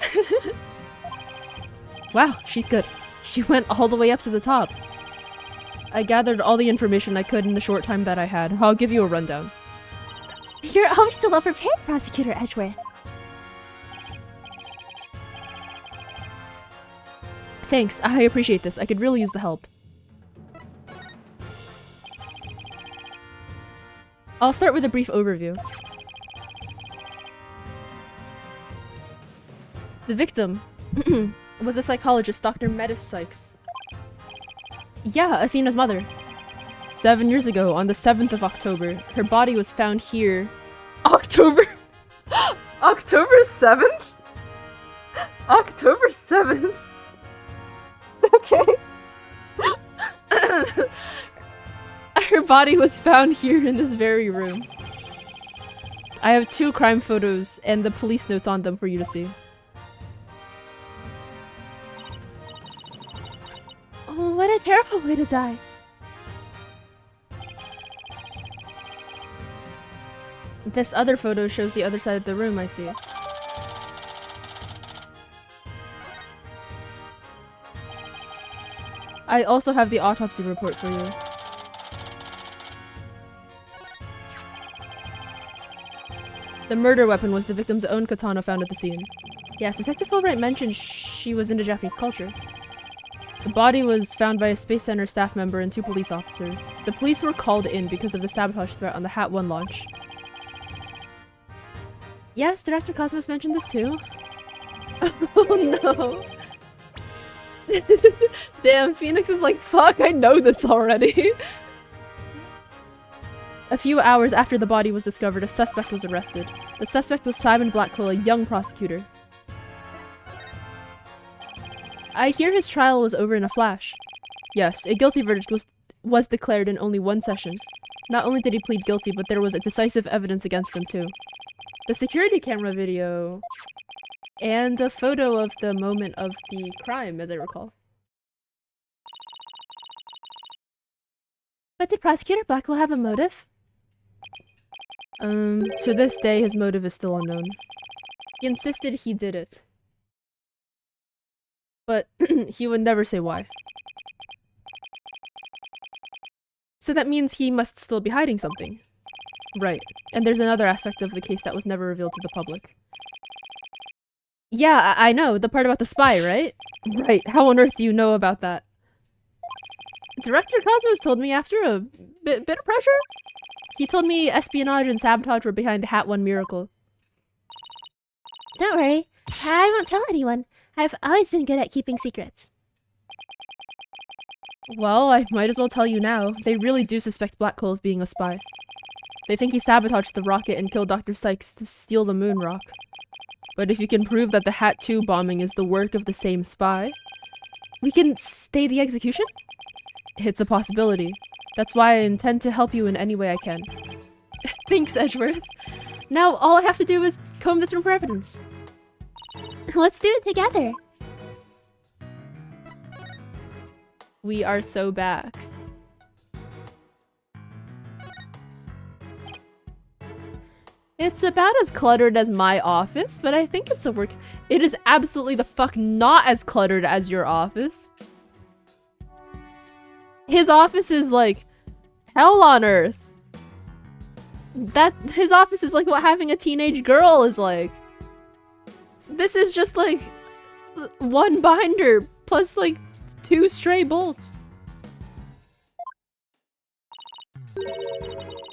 Wow, she's good. She went all the way up to the top. I gathered all the information I could in the short time that I had. I'll give you a rundown. You're always so well prepared, Prosecutor Edgeworth. Thanks, I appreciate this. I could really use the help. I'll start with a brief overview. The victim was the psychologist Dr. Metis Sykes. Yeah, Athena's mother. 7 years ago, on the 7th of October, her body was found here. October 7th? October 7th? Okay. Her body was found here in this very room. I have 2 crime photos and the police notes on them for you to see. Oh, what a terrible way to die. This other photo shows the other side of the room, I see. I also have the autopsy report for you. The murder weapon was the victim's own katana found at the scene. Yes, Detective Fulbright mentioned she was into Japanese culture. The body was found by a Space Center staff member and 2 police officers. The police were called in because of the sabotage threat on the Hat 1 launch. Yes, Director Cosmos mentioned this too. Oh no! Damn, Phoenix is like, fuck, I know this already! A few hours after the body was discovered, a suspect was arrested. The suspect was Simon Blackwell, a young prosecutor. I hear his trial was over in a flash. Yes, a guilty verdict was declared in only 1 session. Not only did he plead guilty, but there was a decisive evidence against him too. The security camera video and a photo of the moment of the crime, as I recall. But did Prosecutor Blackwell have a motive? To this day, his motive is still unknown. He insisted he did it. But he would never say why. So that means he must still be hiding something. Right. And there's another aspect of the case that was never revealed to the public. Yeah, I know. The part about the spy, right? Right. How on earth do you know about that? Director Cosmos told me after a bit of pressure. He told me espionage and sabotage were behind the Hat 1 miracle. Don't worry. I won't tell anyone. I've always been good at keeping secrets. Well, I might as well tell you now. They really do suspect Blackwell of being a spy. They think he sabotaged the rocket and killed Dr. Sykes to steal the moon rock. But if you can prove that the Hat 2 bombing is the work of the same spy, we can stay the execution? It's a possibility. That's why I intend to help you in any way I can. Thanks, Edgeworth. Now all I have to do is comb this room for evidence. Let's do it together. We are so back. It's about as cluttered as my office, but I think it's a work. It is absolutely the fuck not as cluttered as your office. His office is like hell on earth. His office is like what having a teenage girl is like. This is just like one binder plus like 2 stray bolts.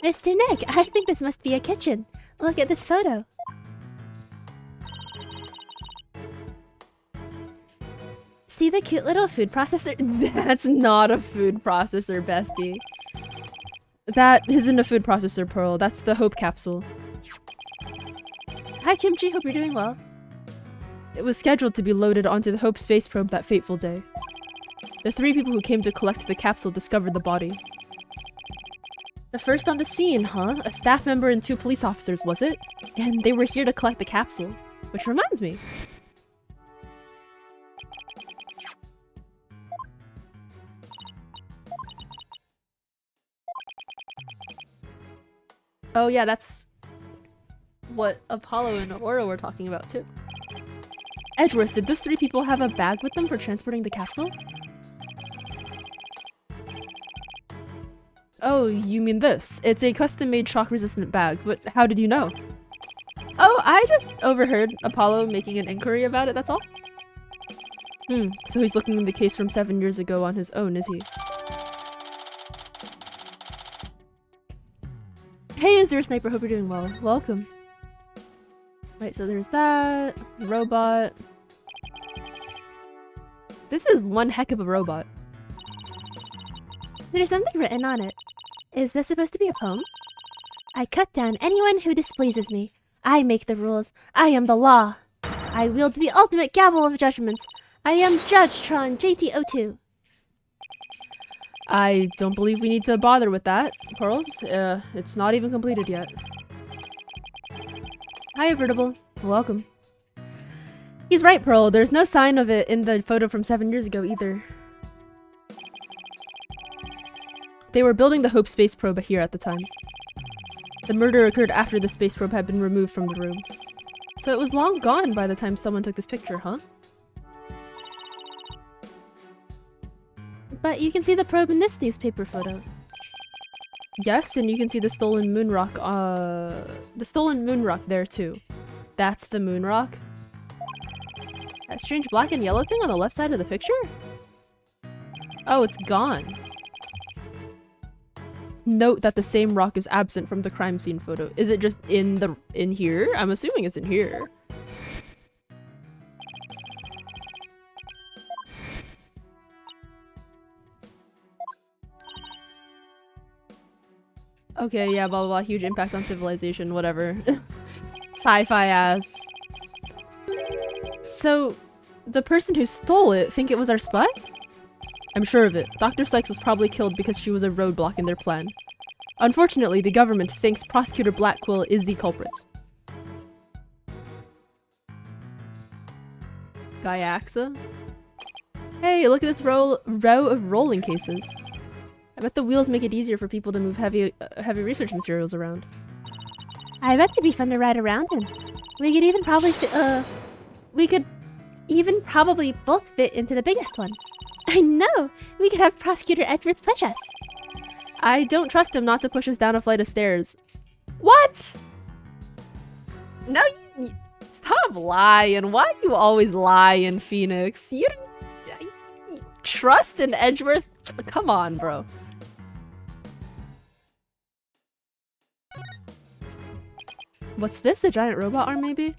Mr. Nick, I think this must be a kitchen. Look at this photo. See the cute little food processor? That's not a food processor, bestie. That isn't a food processor, Pearl. That's the Hope capsule. Hi, Kimchi. Hope you're doing well. It was scheduled to be loaded onto the Hope space probe that fateful day. The 3 people who came to collect the capsule discovered the body. The first on the scene, huh? A staff member and 2 police officers, was it? And they were here to collect the capsule. Which reminds me. Oh yeah, that's what Apollo and Aura were talking about too. Edgeworth, did those 3 people have a bag with them for transporting the capsule? Oh, you mean this? It's a custom-made shock-resistant bag, but how did you know? Oh, I just overheard Apollo making an inquiry about it, that's all. So he's looking into the case from 7 years ago on his own, is he? Hey, Azure Sniper, hope you're doing well. Welcome. Right, so there's that. Robot. This is one heck of a robot. There's something written on it. Is this supposed to be a poem? I cut down anyone who displeases me. I make the rules. I am the law. I wield the ultimate gavel of judgments. I am Judge Tron JT02. I don't believe we need to bother with that, Pearls. It's not even completed yet. Hi, Avertible. Welcome. He's right, Pearl. There's no sign of it in the photo from 7 years ago either. They were building the Hope space probe here at the time. The murder occurred after the space probe had been removed from the room. So it was long gone by the time someone took this picture, huh? But you can see the probe in this newspaper photo. Yes, and you can see the stolen moon rock, there too. That's the moon rock. That strange black and yellow thing on the left side of the picture? Oh, it's gone. Note that the same rock is absent from the crime scene photo. Is it just in here? I'm assuming it's in here. Okay, yeah, blah blah blah. Huge impact on civilization, whatever. Sci-fi ass. So, the person who stole it think it was our spy? I'm sure of it. Dr. Sykes was probably killed because she was a roadblock in their plan. Unfortunately, the government thinks Prosecutor Blackquill is the culprit. Gaiaxa? Hey, look at this row of rolling cases. I bet the wheels make it easier for people to move heavy research materials around. I bet they'd be fun to ride around in. We could even probably both fit into the biggest one. I know! We could have Prosecutor Edgeworth push us. I don't trust him not to push us down a flight of stairs. What? No, stop lying. Why do you always lie in Phoenix? You trust in Edgeworth? Come on, bro. What's this? A giant robot arm, maybe?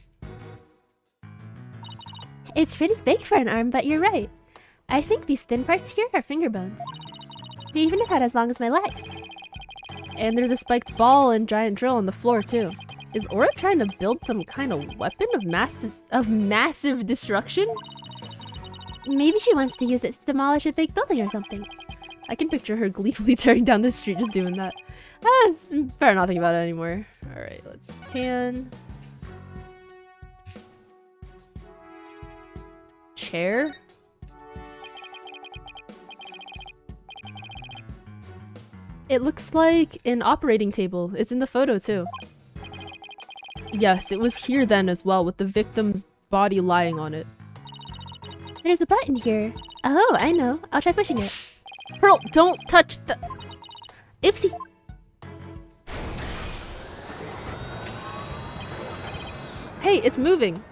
It's pretty big for an arm, but you're right. I think these thin parts here are finger bones. They even about as long as my legs. And there's a spiked ball and giant drill on the floor, too. Is Aura trying to build some kind of weapon of massive destruction? Maybe she wants to use it to demolish a big building or something. I can picture her gleefully tearing down the street just doing that. It's better not think about it anymore. Alright, let's pan. Chair? It looks like an operating table. It's in the photo too. Yes, it was here then as well, with the victim's body lying on it. There's a button here. Oh, I know. I'll try pushing it. Pearl, don't touch the... Oopsie. Hey, it's moving!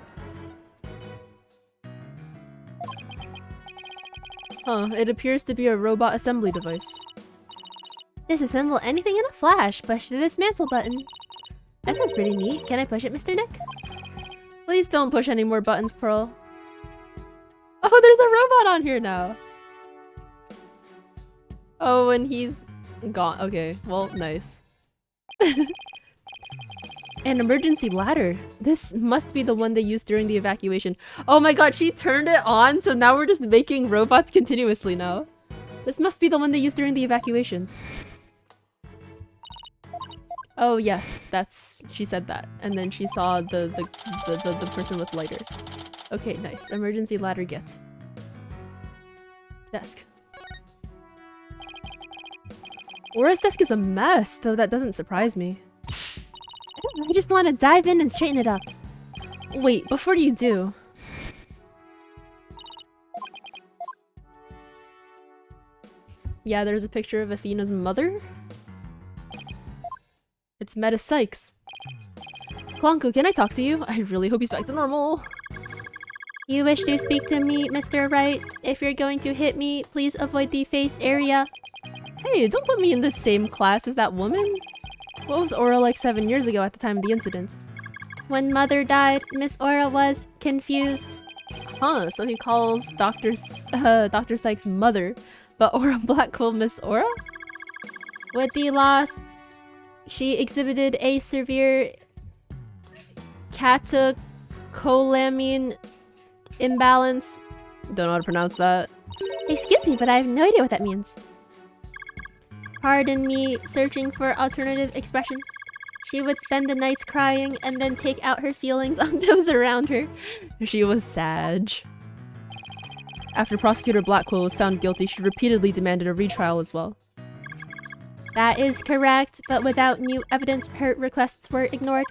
Huh, it appears to be a robot assembly device. Disassemble anything in a flash. Push the dismantle button. That sounds pretty neat. Can I push it, Mr. Nick? Please don't push any more buttons, Pearl. Oh, there's a robot on here now! Oh, and he's gone. Okay, well, nice. An emergency ladder. This must be the one they used during the evacuation. Oh my god, she turned it on, so now we're just making robots continuously now. This must be the one they used during the evacuation. Oh yes, that's... she said that. And then she saw the person with lighter. Okay, nice. Emergency ladder get. Desk. Aura's desk is a mess, though that doesn't surprise me. I just want to dive in and straighten it up. Wait, before you do... yeah, there's a picture of Athena's mother? It's Meta Sykes. Klonko, can I talk to you? I really hope he's back to normal. You wish to speak to me, Mr. Wright? If you're going to hit me, please avoid the face area. Hey, don't put me in the same class as that woman. What was Aura like 7 years ago at the time of the incident? When Mother died, Miss Aura was confused. Huh, so he calls Dr. Sykes' mother, but Aura Blackwell Miss Aura? With the loss, she exhibited a severe catecholamine imbalance. Don't know how to pronounce that. Excuse me, but I have no idea what that means. Pardon me, searching for alternative expression. She would spend the nights crying and then take out her feelings on those around her. She was sad. After Prosecutor Blackwell was found guilty, she repeatedly demanded a retrial as well. That is correct, but without new evidence, her requests were ignored.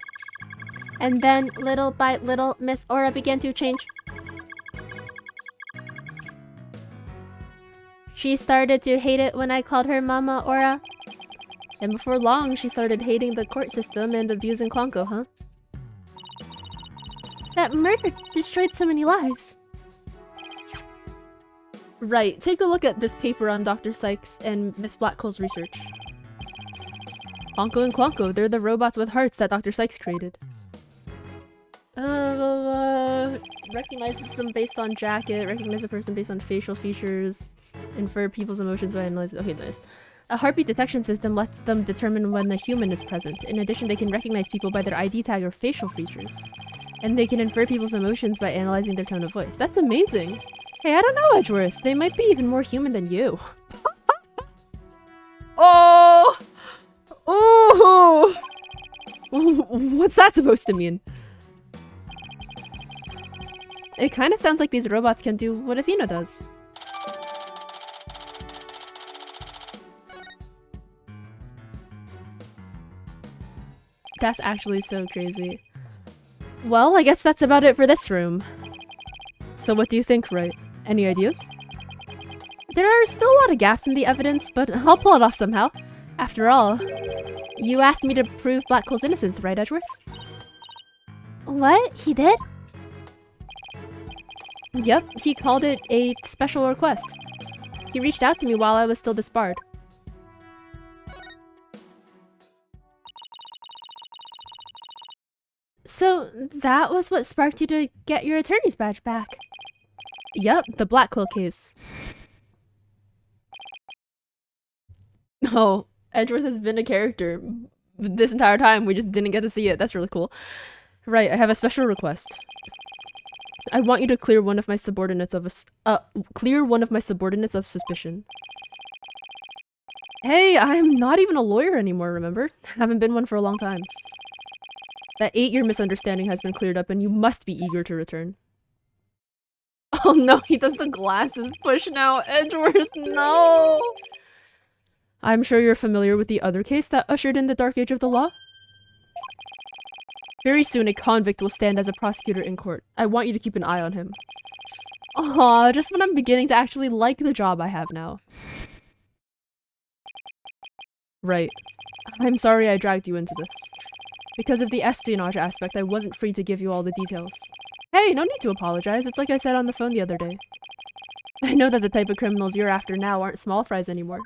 And then, little by little, Miss Aura began to change. She started to hate it when I called her Mama Aura. And before long, she started hating the court system and abusing Klonko, huh? That murder destroyed so many lives. Right, take a look at this paper on Dr. Sykes and Miss Blackwell's research. Klonko and Klonko, they're the robots with hearts that Dr. Sykes created. Recognizes them based on jacket, recognize a person based on facial features, infer people's emotions by analyzing... okay, nice. A heartbeat detection system lets them determine when a human is present. In addition, they can recognize people by their ID tag or facial features. And they can infer people's emotions by analyzing their tone of voice. That's amazing! Hey, I don't know, Edgeworth. They might be even more human than you. Oh! Ooh! What's that supposed to mean? It kind of sounds like these robots can do what Athena does. That's actually so crazy. Well, I guess that's about it for this room. So what do you think, Wright? Any ideas? There are still a lot of gaps in the evidence, but I'll pull it off somehow. After all, you asked me to prove Blackwell's innocence, right, Edgeworth? What? He did? Yep, he called it a special request. He reached out to me while I was still disbarred. So that was what sparked you to get your attorney's badge back? Yep, the Blackwell case. Oh, Edgeworth has been a character this entire time. We just didn't get to see it. That's really cool. Right, I have a special request. I want you to clear one of my subordinates of suspicion. Hey, I'm not even a lawyer anymore, remember? Haven't been one for a long time. That 8-year misunderstanding has been cleared up and you must be eager to return. Oh no, he does the glasses push now. Edgeworth, no! I'm sure you're familiar with the other case that ushered in the Dark Age of the Law? Very soon, a convict will stand as a prosecutor in court. I want you to keep an eye on him. Aw, just when I'm beginning to actually like the job I have now. Right. I'm sorry I dragged you into this. Because of the espionage aspect, I wasn't free to give you all the details. Hey, no need to apologize. It's like I said on the phone the other day. I know that the type of criminals you're after now aren't small fries anymore.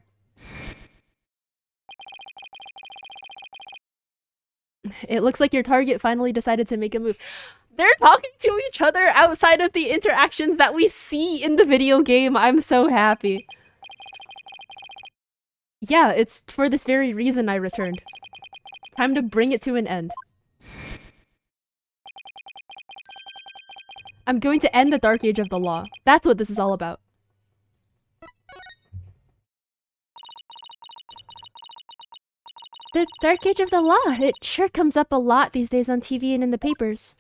It looks like your target finally decided to make a move. They're talking to each other outside of the interactions that we see in the video game. I'm so happy. Yeah, it's for this very reason I returned. Time to bring it to an end. I'm going to end the Dark Age of the law. That's what this is all about. The Dark Age of the Law. It sure comes up a lot these days on TV and in the papers.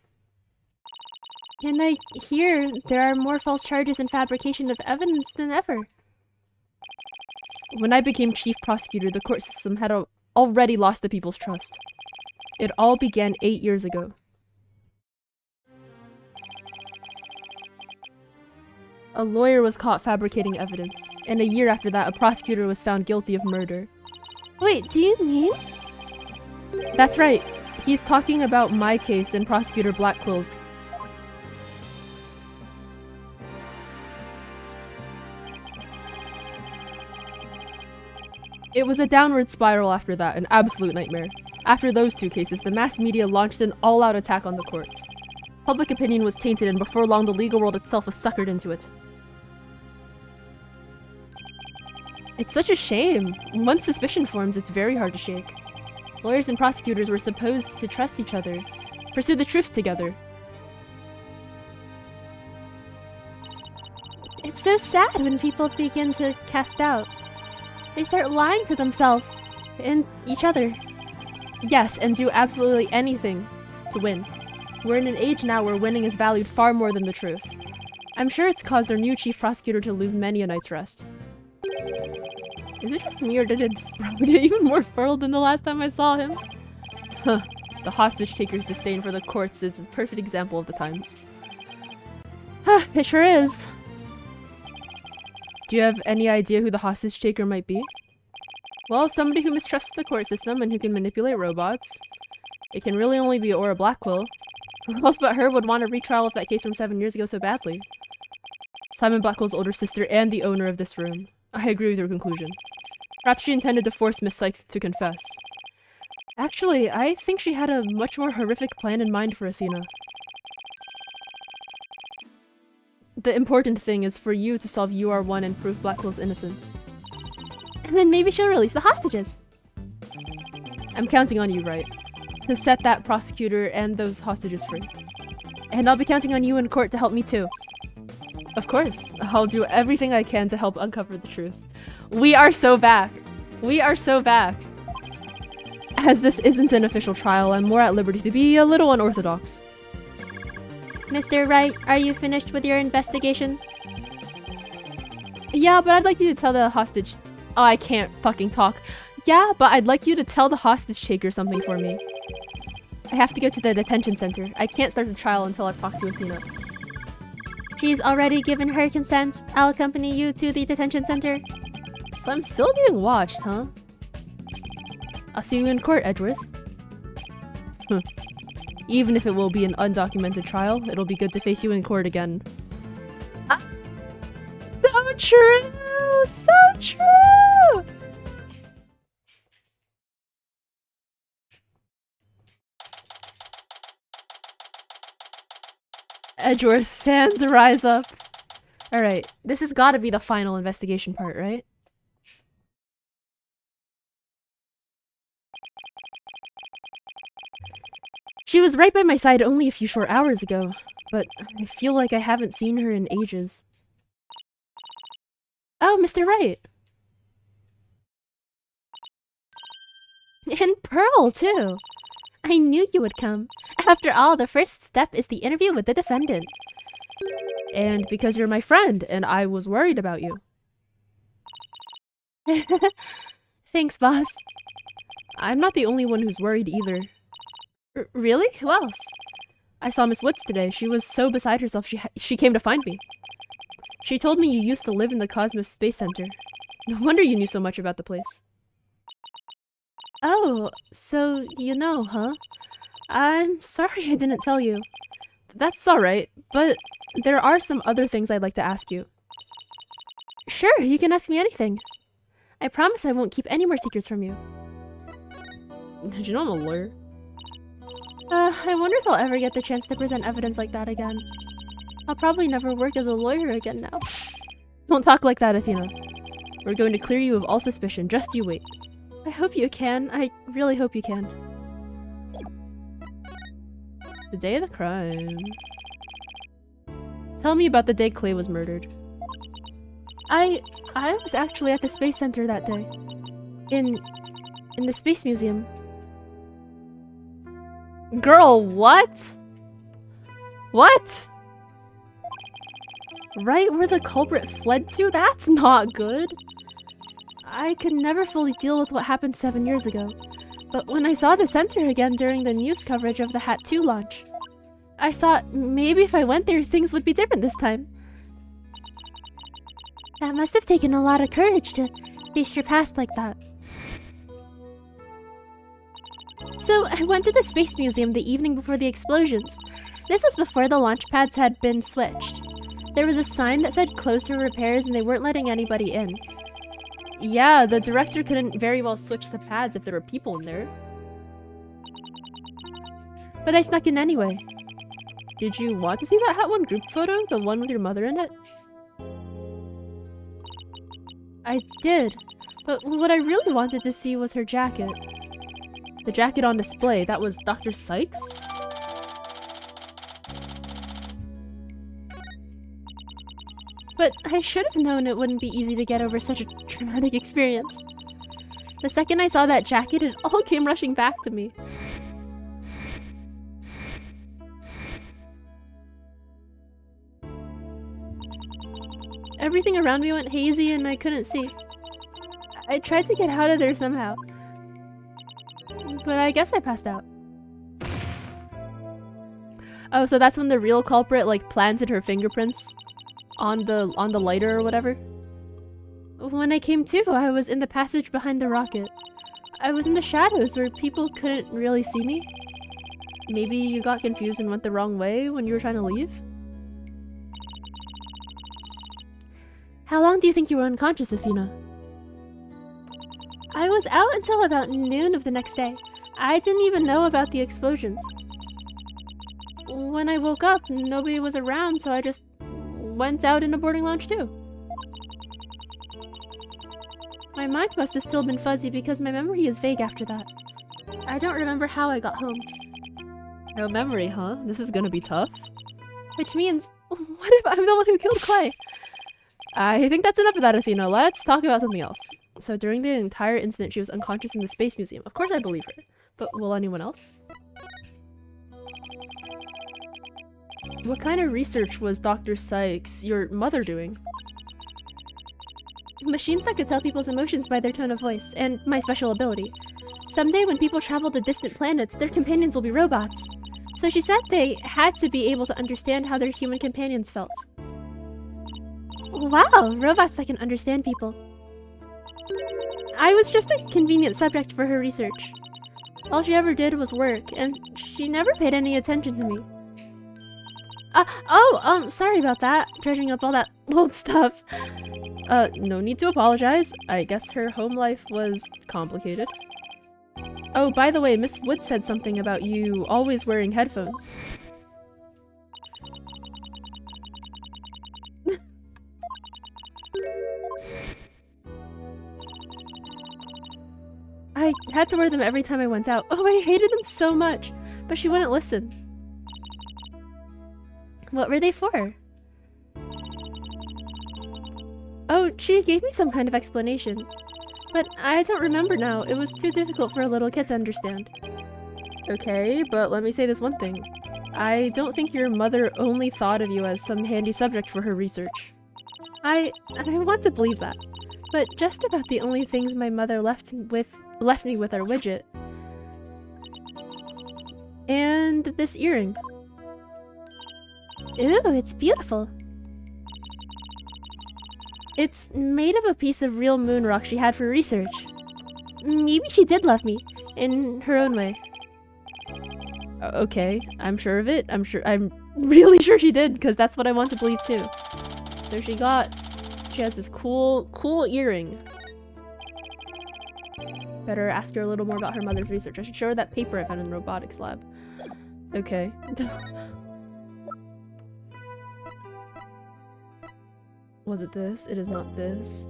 And I hear there are more false charges and fabrication of evidence than ever. When I became chief prosecutor, the court system had already lost the people's trust. It all began 8 years ago. A lawyer was caught fabricating evidence, and a year after that, a prosecutor was found guilty of murder. Wait, do you mean? That's right. He's talking about my case and Prosecutor Blackwell's. It was a downward spiral after that, an absolute nightmare. After those two cases, the mass media launched an all-out attack on the courts. Public opinion was tainted, and before long, the legal world itself was suckered into it. It's such a shame. Once suspicion forms, it's very hard to shake. Lawyers and prosecutors were supposed to trust each other, pursue the truth together. It's so sad when people begin to cast doubt. They start lying to themselves and each other. Yes, and do absolutely anything to win. We're in an age now where winning is valued far more than the truth. I'm sure it's caused our new chief prosecutor to lose many a night's rest. Is it just me, or did it get even more furrowed than the last time I saw him? Huh. The hostage taker's disdain for the courts is the perfect example of the times. Huh, it sure is. Do you have any idea who the hostage taker might be? Well, somebody who mistrusts the court system and who can manipulate robots. It can really only be Aura Blackwell. Who else but her would want a retrial of that case from 7 years ago so badly? Simon Blackwell's older sister and the owner of this room. I agree with your conclusion. Perhaps she intended to force Miss Sykes to confess. Actually, I think she had a much more horrific plan in mind for Athena. The important thing is for you to solve UR1 and prove Blackwell's innocence. And then maybe she'll release the hostages. I'm counting on you, right? To set that prosecutor and those hostages free. And I'll be counting on you in court to help me too. Of course, I'll do everything I can to help uncover the truth. We are so back! We are so back! As this isn't an official trial, I'm more at liberty to be a little unorthodox. Mr. Wright, are you finished with your investigation? Yeah, but I'd like you to tell the hostage... Oh, I can't fucking talk. Yeah, but I'd like you to tell the hostage taker something for me. I have to go to the detention center. I can't start the trial until I've talked to Athena. She's already given her consent. I'll accompany you to the detention center. So I'm still being watched, huh? I'll see you in court, Edgeworth. Even if it will be an undocumented trial, it'll be good to face you in court again. Ah, so true! So true! Edgeworth fans, rise up. Alright, this has gotta be the final investigation part, right? She was right by my side only a few short hours ago, but I feel like I haven't seen her in ages. Oh, Mr. Wright! And Pearl, too! I knew you would come. After all, the first step is the interview with the defendant. And because you're my friend, and I was worried about you. Thanks, boss. I'm not the only one who's worried either. Really? Who else? I saw Miss Woods today. She was so beside herself she came to find me. She told me you used to live in the Cosmos Space Center. No wonder you knew so much about the place. Oh, so you know, huh? I'm sorry I didn't tell you. That's alright, but there are some other things I'd like to ask you. Sure, you can ask me anything. I promise I won't keep any more secrets from you. Did you know I'm a lawyer? I wonder if I'll ever get the chance to present evidence like that again. I'll probably never work as a lawyer again now. Don't talk like that, Athena. We're going to clear you of all suspicion. Just you wait. I hope you can. I really hope you can. The day of the crime. Tell me about the day Clay was murdered. I was actually at the Space Center that day. In the Space Museum. Girl, what? What? Right where the culprit fled to? That's not good. I could never fully deal with what happened 7 years ago. But when I saw the center again during the news coverage of the Hat 2 launch, I thought maybe if I went there, things would be different this time. That must have taken a lot of courage to face your past like that. So I went to the Space Museum the evening before the explosions. This was before the launch pads had been switched. There was a sign that said closed for repairs and they weren't letting anybody in. Yeah, the director couldn't very well switch the pads if there were people in there. But I snuck in anyway. Did you want to see that Hat 1 group photo? The one with your mother in it? I did. But what I really wanted to see was her jacket. The jacket on display, that was Dr. Sykes? But I should have known it wouldn't be easy to get over such a traumatic experience. The second I saw that jacket, it all came rushing back to me. Everything around me went hazy and I couldn't see. I tried to get out of there somehow. But I guess I passed out. Oh, so that's when the real culprit like planted her fingerprints on the lighter or whatever? When I came to, I was in the passage behind the rocket. I was in the shadows where people couldn't really see me. Maybe you got confused and went the wrong way when you were trying to leave? How long do you think you were unconscious, Athena? I was out until about noon of the next day. I didn't even know about the explosions. When I woke up, nobody was around, so I just went out in a boarding lounge too. My mind must have still been fuzzy because my memory is vague after that. I don't remember how I got home. No memory, huh? This is gonna be tough. Which means, what if I'm the one who killed Clay? I think that's enough of that, Athena. Let's talk about something else. So during the entire incident, she was unconscious in the Space Museum. Of course I believe her. But will anyone else? What kind of research was Dr. Sykes, your mother, doing? Machines that could tell people's emotions by their tone of voice, and my special ability. Someday when people travel to distant planets, their companions will be robots. So she said they had to be able to understand how their human companions felt. Wow, robots that can understand people. I was just a convenient subject for her research. All she ever did was work, and she never paid any attention to me. Sorry about that, dredging up all that old stuff. No need to apologize. I guess her home life was complicated. Oh, by the way, Miss Wood said something about you always wearing headphones. I had to wear them every time I went out. Oh, I hated them so much, but she wouldn't listen. What were they for? Oh, she gave me some kind of explanation. But I don't remember now. It was too difficult for a little kid to understand. Okay, but let me say this one thing. I don't think your mother only thought of you as some handy subject for her research. I want to believe that. But just about the only things my mother left me with are widget. And this earring. Ooh, it's beautiful. It's made of a piece of real moon rock she had for research. Maybe she did love me, in her own way. Okay, I'm sure of it. I'm really sure she did, because that's what I want to believe too. So she has this cool earring. Better ask her a little more about her mother's research. I should show her that paper I found in the robotics lab. Okay. Was it this? It is not this.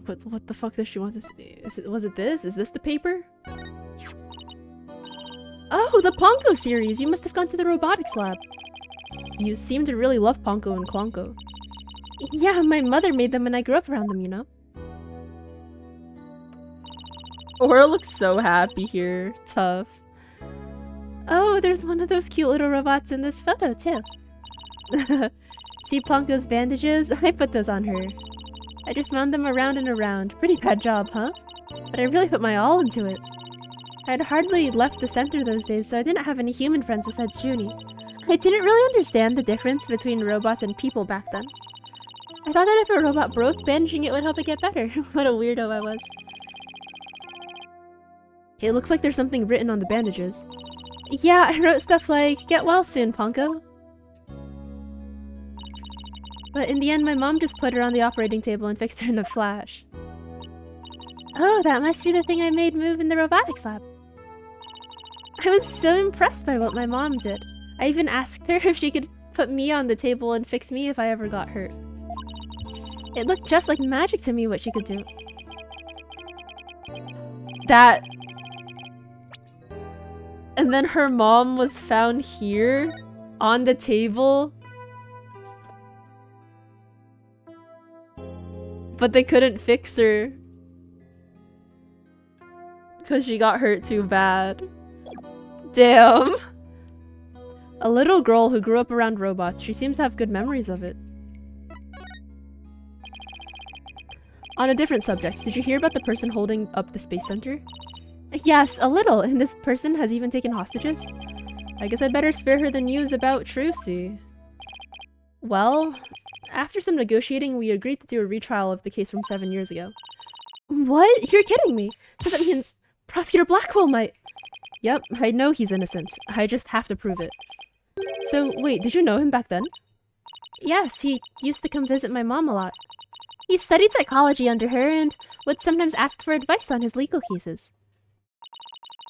What the fuck does she want to see? Was it this? Is this the paper? Oh, the Ponko series! You must have gone to the robotics lab. You seem to really love Ponko and Klonko. Yeah, my mother made them and I grew up around them, you know? Aura looks so happy here. Tough. Oh, there's one of those cute little robots in this photo, too. See Ponko's bandages? I put those on her. I just wound them around and around. Pretty bad job, huh? But I really put my all into it. I'd hardly left the center those days, so I didn't have any human friends besides Junie. I didn't really understand the difference between robots and people back then. I thought that if a robot broke, bandaging it would help it get better. What a weirdo I was. It looks like there's something written on the bandages. Yeah, I wrote stuff like, "Get well soon, Ponko." But in the end, my mom just put her on the operating table and fixed her in a flash. Oh, that must be the thing I made move in the robotics lab. I was so impressed by what my mom did. I even asked her if she could put me on the table and fix me if I ever got hurt. It looked just like magic to me what she could do. That... And then her mom was found here, on the table. But they couldn't fix her. Because she got hurt too bad. Damn. A little girl who grew up around robots. She seems to have good memories of it. On a different subject, did you hear about the person holding up the space center? Yes, a little, and this person Has even taken hostages? I guess I better spare her the news about Trucy. Well, after some negotiating, we agreed to do a retrial of the case from 7 years ago. What? You're kidding me. So that means Prosecutor Blackwell might... Yep, I know he's innocent. I just have to prove it. So, wait, did you know him back then? Yes, he used to come visit my mom a lot. He studied psychology under her and would sometimes ask for advice on his legal cases.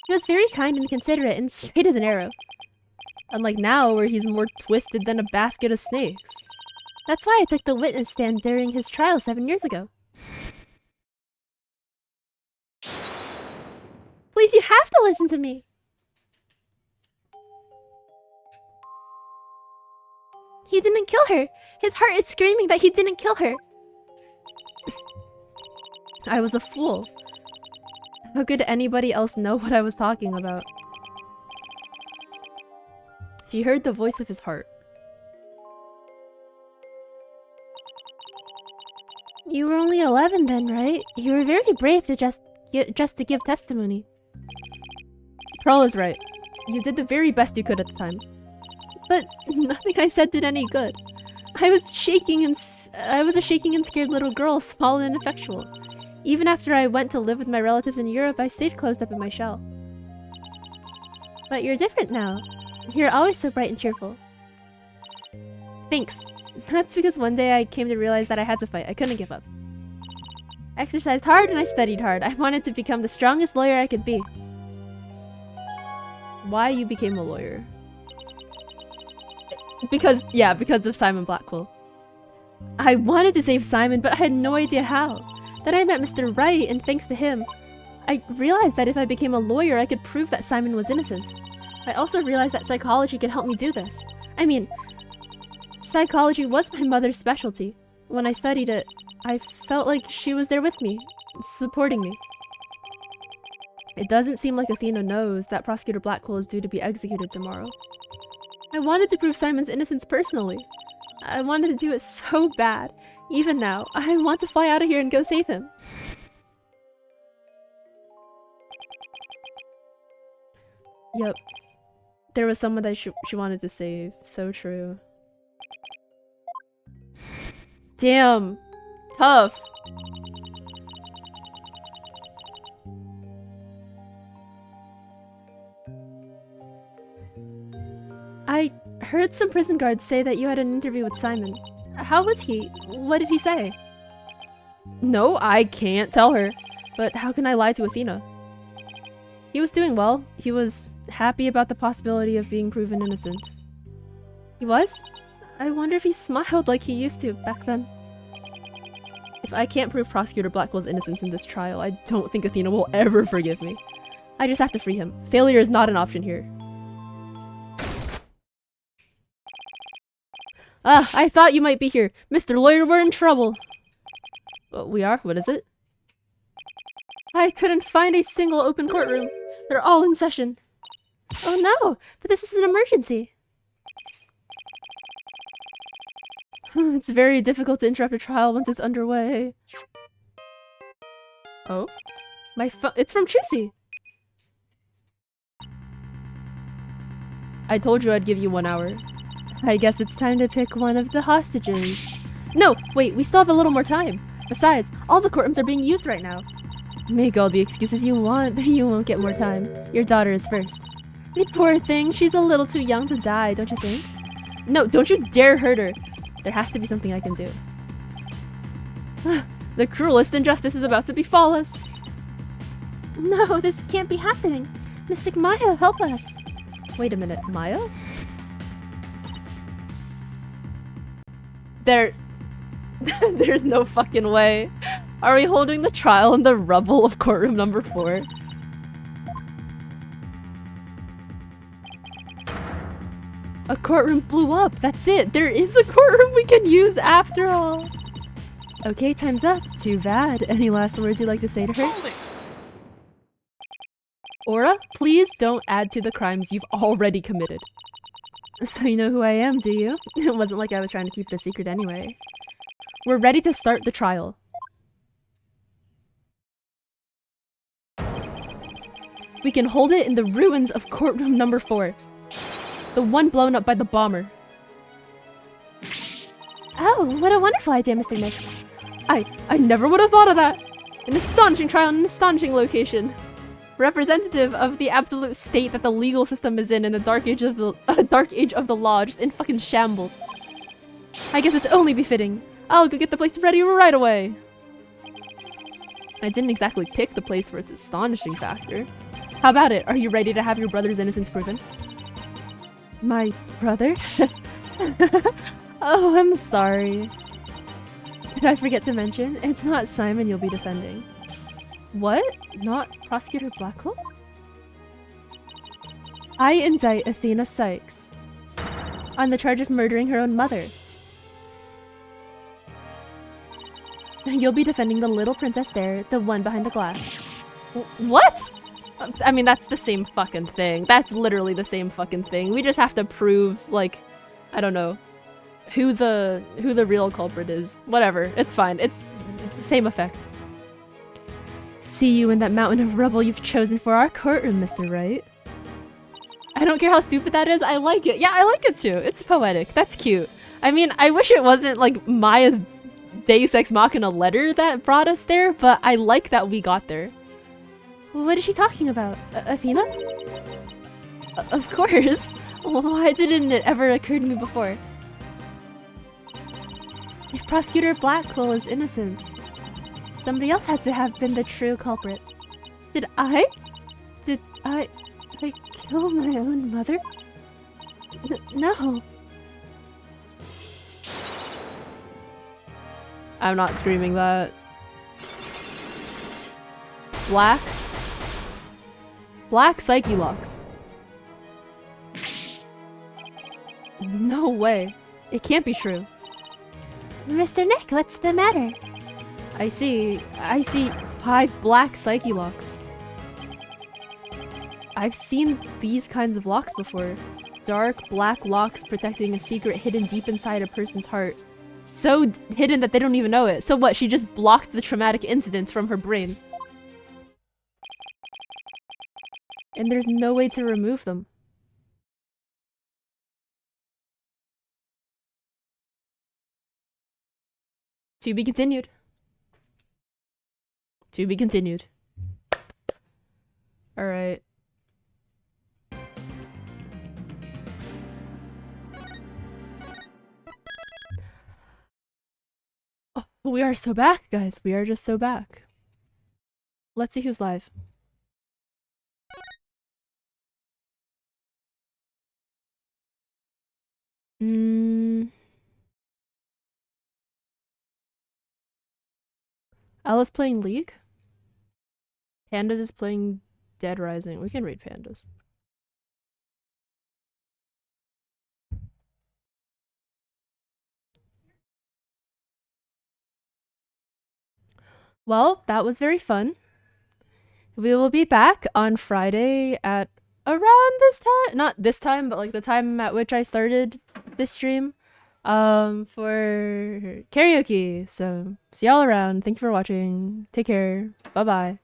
He was very kind and considerate and straight as an arrow. Unlike now, where he's more twisted than a basket of snakes. That's why I took the witness stand during his trial 7 years ago. Please, you have to listen to me. He didn't kill her. His heart is screaming that he didn't kill her. I was a fool. How could anybody else know what I was talking about? She heard the voice of his heart. You were only 11 then, right? You were very brave to just to give testimony. Pearl is right. You did the very best you could at the time. But nothing I said did any good. I was a shaking and scared little girl, small and ineffectual. Even after I went to live with my relatives in Europe, I stayed closed up in my shell. But you're different now. You're always so bright and cheerful. Thanks. That's because one day I came to realize that I had to fight. I couldn't give up. I exercised hard and I studied hard. I wanted to become the strongest lawyer I could be. Why you became a lawyer? Because of Simon Blackwell. I wanted to save Simon, but I had no idea how. Then I met Mr. Wright, and thanks to him, I realized that if I became a lawyer, I could prove that Simon was innocent. I also realized that psychology could help me do this. I mean, psychology was my mother's specialty. When I studied it, I felt like she was there with me, supporting me. It doesn't seem like Athena knows that Prosecutor Blackwell is due to be executed tomorrow. I wanted to prove Simon's innocence personally. I wanted to do it so bad. Even now, I want to fly out of here and go save him. Yep, there was someone that she wanted to save. So true. Damn. Tough. I heard some prison guards say that you had an interview with Simon. How was he? What did he say? No, I can't tell her. But how can I lie to Athena? He was doing well. He was happy about the possibility of being proven innocent. He was? I wonder if he smiled like he used to back then. If I can't prove Prosecutor Blackwell's innocence in this trial, I don't think Athena will ever forgive me. I just have to free him. Failure is not an option here. Ah, I thought you might be here. Mr. Lawyer, we're in trouble. We are? What is it? I couldn't find a single open courtroom. They're all in session. Oh no, but this is an emergency. It's very difficult to interrupt a trial once it's underway. Oh? My phone— it's from Trucy! I told you I'd give you 1 hour. I guess it's time to pick one of the hostages. No! Wait, we still have a little more time. Besides, all the courtrooms are being used right now. Make all the excuses you want, but you won't get more time. Your daughter is first. The poor thing, she's a little too young to die, don't you think? No, don't you dare hurt her. There has to be something I can do. The cruelest injustice is about to befall us. No, this can't be happening. Mystic Maya, help us. Wait a minute, Maya? There's no fucking way. Are we holding the trial in the rubble of courtroom number 4? A courtroom blew up. That's it. There is a courtroom we can use after all. Okay, time's up. Too bad. Any last words you'd like to say to her? Aura, please don't add to the crimes you've already committed. So you know who I am, do you? It wasn't like I was trying to keep it a secret anyway. We're ready to start the trial. We can hold it in the ruins of courtroom number 4. The one blown up by the bomber. Oh, what a wonderful idea, Mr. Nick. I never would have thought of that! An astonishing trial in an astonishing location. Representative of the absolute state that the legal system is in the dark age of the law, just in fucking shambles. I guess it's only befitting. I'll go get the place ready right away. I didn't exactly pick the place for its astonishing factor. How about it? Are you ready to have your brother's innocence proven? My brother? Oh, I'm sorry. Did I forget to mention? It's not Simon you'll be defending. What? Not Prosecutor Blackwell? I indict Athena Sykes on the charge of murdering her own mother. You'll be defending the little princess there, the one behind the glass. What? I mean, that's the same fucking thing. That's literally the same fucking thing. We just have to prove, like, I don't know, who the real culprit is. Whatever. It's fine. It's the same effect. See you in that mountain of rubble you've chosen for our courtroom, Mr. Wright. I don't care how stupid that is. I like it. Yeah, I like it too. It's poetic. That's cute. I mean, I wish it wasn't like Maya's Deus Ex Machina letter that brought us there, but I like that we got there. What is she talking about? Athena? Of course. Why didn't it ever occur to me before? If Prosecutor Blackwell is innocent, somebody else had to have been the true culprit. Did I kill my own mother? No. I'm not screaming that. Black Psyche Locks. No way. It can't be true. Mr. Nick, what's the matter? I see 5 black Psyche Locks. I've seen these kinds of locks before. Dark black locks protecting a secret hidden deep inside a person's heart. So hidden that they don't even know it. So what, she just blocked the traumatic incidents from her brain. And there's no way to remove them. To be continued. To be continued. All right. Oh, we are so back, guys. We are just so back. Let's see who's live. Alice playing League? Pandas is playing Dead Rising. We can read Pandas. Well, that was very fun. We will be back on Friday at around this time. Not this time, but like the time at which I started this stream. For karaoke. So see y'all around. Thank you for watching. Take care. Bye bye.